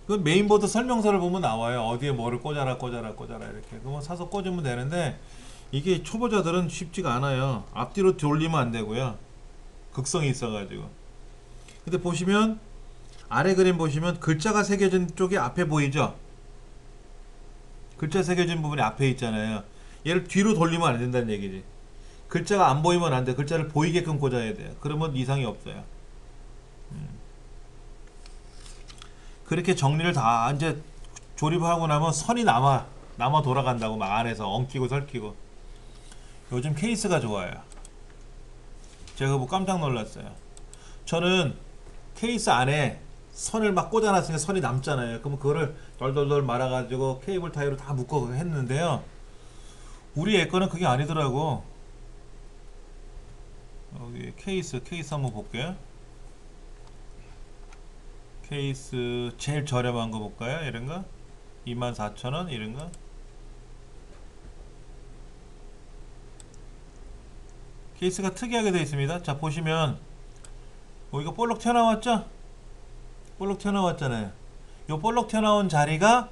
그 메인보드 설명서를 보면 나와요. 어디에 뭐를 꽂아라 이렇게. 그거 사서 꽂으면 되는데 이게 초보자들은 쉽지가 않아요. 앞뒤로 돌리면 안 되고요. 극성이 있어가지고. 근데 보시면 아래 그림 보시면 글자가 새겨진 쪽이 앞에 보이죠? 글자 새겨진 부분이 앞에 있잖아요. 얘를 뒤로 돌리면 안 된다는 얘기지. 글자가 안 보이면 안 돼. 글자를 보이게끔 꽂아야 돼요. 그러면 이상이 없어요. 그렇게 정리를 다 이제 조립하고 나면 선이 남아 돌아간다고 막 안에서 엉키고 설키고. 요즘 케이스가 좋아요. 제가 뭐 깜짝 놀랐어요. 저는 케이스 안에 선을 막 꽂아놨으니까 선이 남잖아요. 그러면 그거를 덜덜덜 말아가지고 케이블 타이로 다 묶어 했는데요. 우리 애 거는 그게 아니더라고. 여기 케이스 한번 볼게요. 케이스 제일 저렴한 거 볼까요? 이런가? 24,000원 이런가? 케이스가 특이하게 되어 있습니다. 자, 보시면 이거 볼록 튀어나왔죠? 볼록 튀어나왔잖아요. 이 볼록 튀어나온 자리가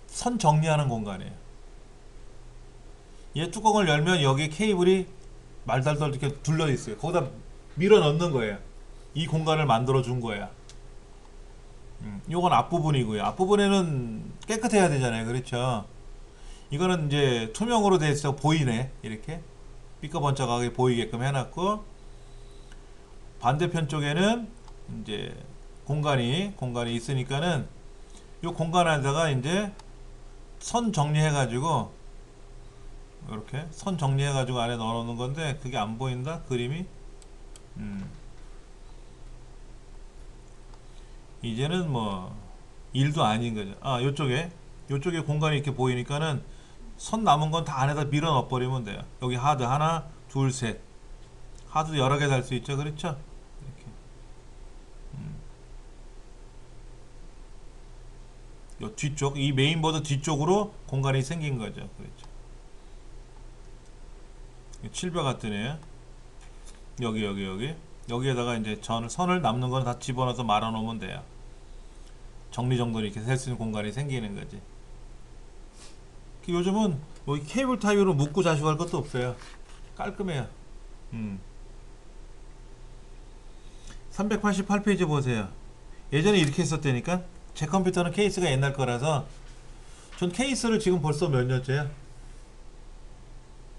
선 정리하는 공간이에요. 얘 뚜껑을 열면 여기 케이블이 말달달 이렇게 둘러 있어요. 거기다 밀어 넣는 거예요. 이 공간을 만들어 준 거야. 요건 앞부분이고요. 앞부분에는 깨끗해야 되잖아요. 그렇죠? 이거는 이제 투명으로 돼 있어 보이네. 이렇게 삐까번쩍하게 보이게끔 해놨고, 반대편 쪽에는 이제 공간이 있으니까는 요 공간 안에다가 이제 선 정리해가지고 이렇게 선 정리해가지고 안에 넣어놓는 건데, 그게 안 보인다 그림이. 이제는 뭐 일도 아닌 거죠. 아, 요쪽에 공간이 이렇게 보이니까는 선 남은 건 다 안에다 밀어 넣어 버리면 돼요. 여기 하드 하나 둘 셋, 하드 여러 개 달 수 있죠. 그렇죠? 이렇게. 요 뒤쪽, 이 메인보드 뒤쪽으로 공간이 생긴 거죠. 그렇죠? 700 같으네요. 여기에다가 이제 선을 남는 건 다 집어넣어서 말아 놓으면 돼요. 정리정돈이 이렇게 셀 수 있는 공간이 생기는 거지. 요즘은 뭐 케이블 타이로 묶고 자식할 것도 없어요. 깔끔해요. 388페이지 보세요. 예전에 이렇게 했었다니까. 제 컴퓨터는 케이스가 옛날 거라서, 전 케이스를 지금 벌써 몇 년째야?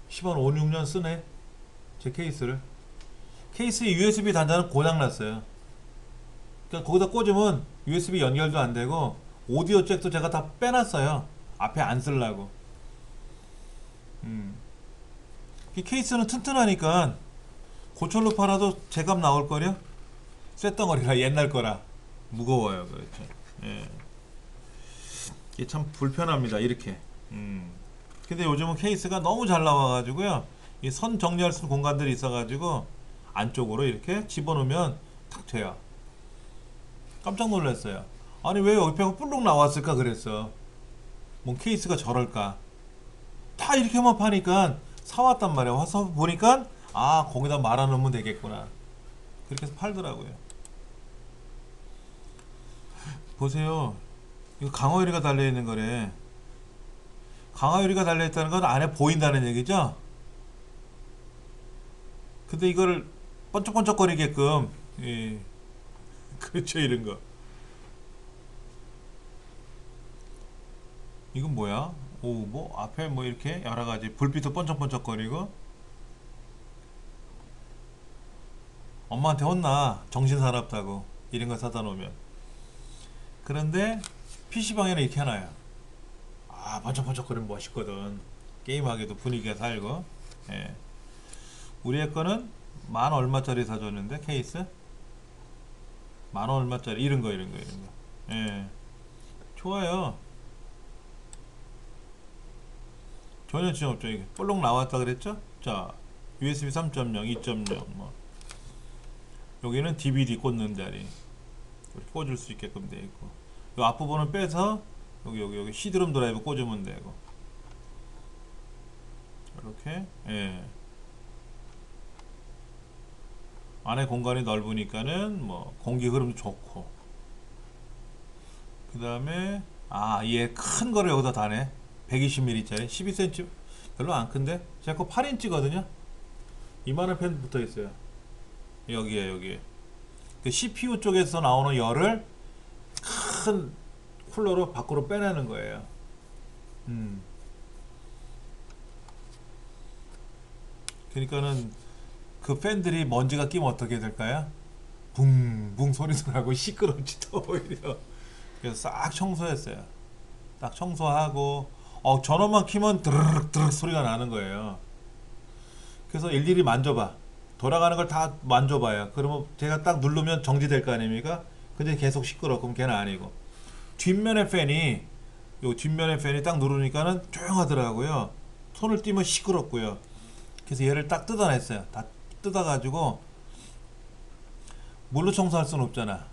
10한 5, 6년 쓰네. 제 케이스를. 케이스의 USB 단자는 고장났어요. 그러니까 거기다 꽂으면 USB 연결도 안 되고, 오디오 잭도 제가 다 빼놨어요. 앞에 안 쓰려고. 이 케이스는 튼튼하니까 고철로 팔아도 제값 나올걸요? 쇳덩어리라 옛날 거라 무거워요. 그렇죠. 예. 이게 참 불편합니다. 이렇게. 근데 요즘은 케이스가 너무 잘 나와가지고요, 이 선 정리할 수 있는 공간들이 있어가지고 안쪽으로 이렇게 집어넣으면 탁 돼요. 깜짝 놀랐어요. 아니 왜 여기 뼈가 불룩 나왔을까 그랬어. 뭔 케이스가 저럴까. 다 이렇게만 파니까 사왔단 말이야. 와서 보니까 아, 거기다 말아 놓으면 되겠구나. 그렇게 해서 팔더라고요. 보세요. 이거 강화유리가 달려있는 거래. 강화유리가 달려있다는 건 안에 보인다는 얘기죠? 근데 이거를 번쩍번쩍거리게끔, 예. 그렇죠, 이런 거. 이건 뭐야? 오, 뭐 앞에 뭐 이렇게 여러 가지 불빛도 번쩍번쩍거리고. 엄마한테 혼나. 정신 사납다고 이런 거 사다 놓으면. 그런데 PC방에는 이렇게 해놔요. 아, 번쩍번쩍거리면 멋있거든. 게임하기도 분위기가 살고. 예. 우리 애 거는 만 얼마짜리 사줬는데, 케이스? 만 얼마짜리, 이런 거. 예. 좋아요. 전혀 지장 없죠. 이게 볼록 나왔다 그랬죠? 자, USB 3.0, 2.0 뭐. 여기는 DVD 꽂는 자리. 이렇게 꽂을 수 있게끔 되어 있고. 이 앞부분은 빼서 여기 CD롬 드라이브 꽂으면 되고. 이렇게. 예. 안에 공간이 넓으니까는 뭐 공기 흐름도 좋고. 그 다음에 얘 큰 거를 여기다 다네. 120mm짜리 12cm. 별로 안 큰데? 제 거 8인치거든요. 이만한 펜 붙어 있어요. 여기에. 그 CPU 쪽에서 나오는 열을 큰 쿨러로 밖으로 빼내는 거예요. 그러니까는 그 팬들이 먼지가 끼면 어떻게 될까요? 붕붕 소리도 나고 시끄럽지 더 오히려. 그래서 싹 청소했어요. 딱 청소하고 전원만 키면 드르륵 드르륵 소리가 나는 거예요. 그래서 일일이 만져봐. 돌아가는 걸 다 만져봐요. 그러면 제가 딱 누르면 정지될 거 아닙니까? 근데 계속 시끄러. 그럼 걔는 아니고. 뒷면의 팬이 요 뒷면의 팬이 딱 누르니까는 조용하더라고요. 손을 띄면 시끄럽고요. 그래서 얘를 딱 뜯어냈어요. 다 뜯어가지고 물로 청소할 수는 없잖아.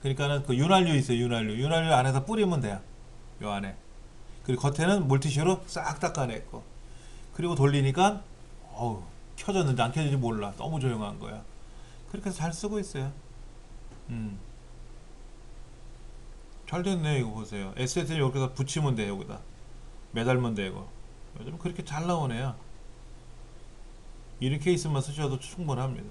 그러니까는 그 윤활유 있어요. 윤활유 안에서 뿌리면 돼요. 요 안에. 그리고 겉에는 물티슈로 싹 닦아냈고. 그리고 돌리니까 어우, 켜졌는지 안 켜졌는지 몰라. 너무 조용한 거야. 그렇게 해서 잘 쓰고 있어요. 잘 됐네. 이거 보세요. SSD 여기다 붙이면 돼. 여기다 매달면 되고. 요즘 그렇게 잘 나오네요. 이런 케이스만 쓰셔도 충분합니다.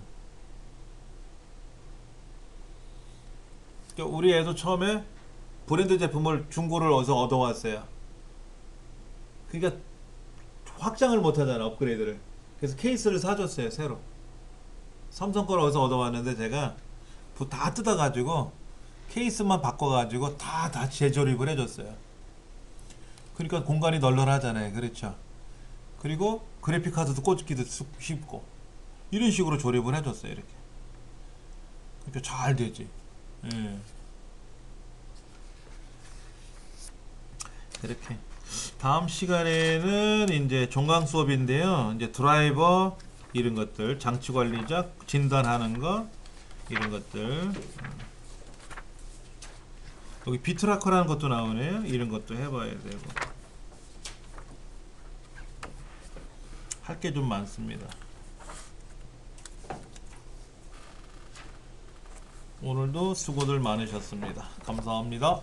우리 애도 처음에 브랜드 제품을 중고를 어디서 얻어왔어요. 그러니까 확장을 못하잖아, 업그레이드를. 그래서 케이스를 사줬어요, 새로. 삼성 걸 어디서 얻어왔는데 제가 다 뜯어가지고 케이스만 바꿔가지고 다 재조립을 해줬어요. 그러니까 공간이 널널하잖아요. 그렇죠. 그리고 그래픽카드도 꽂기도 쉽고 이런 식으로 조립을 해줬어요. 이렇게. 그러니까 잘 되지. 예. 이렇게. 다음 시간에는 이제 종강 수업인데요. 이제 드라이버 이런 것들, 장치 관리자 진단하는 거 이런 것들. 여기 비트라커라는 것도 나오네요. 이런 것도 해봐야 되고. 할 게 좀 많습니다. 오늘도 수고들 많으셨습니다. 감사합니다.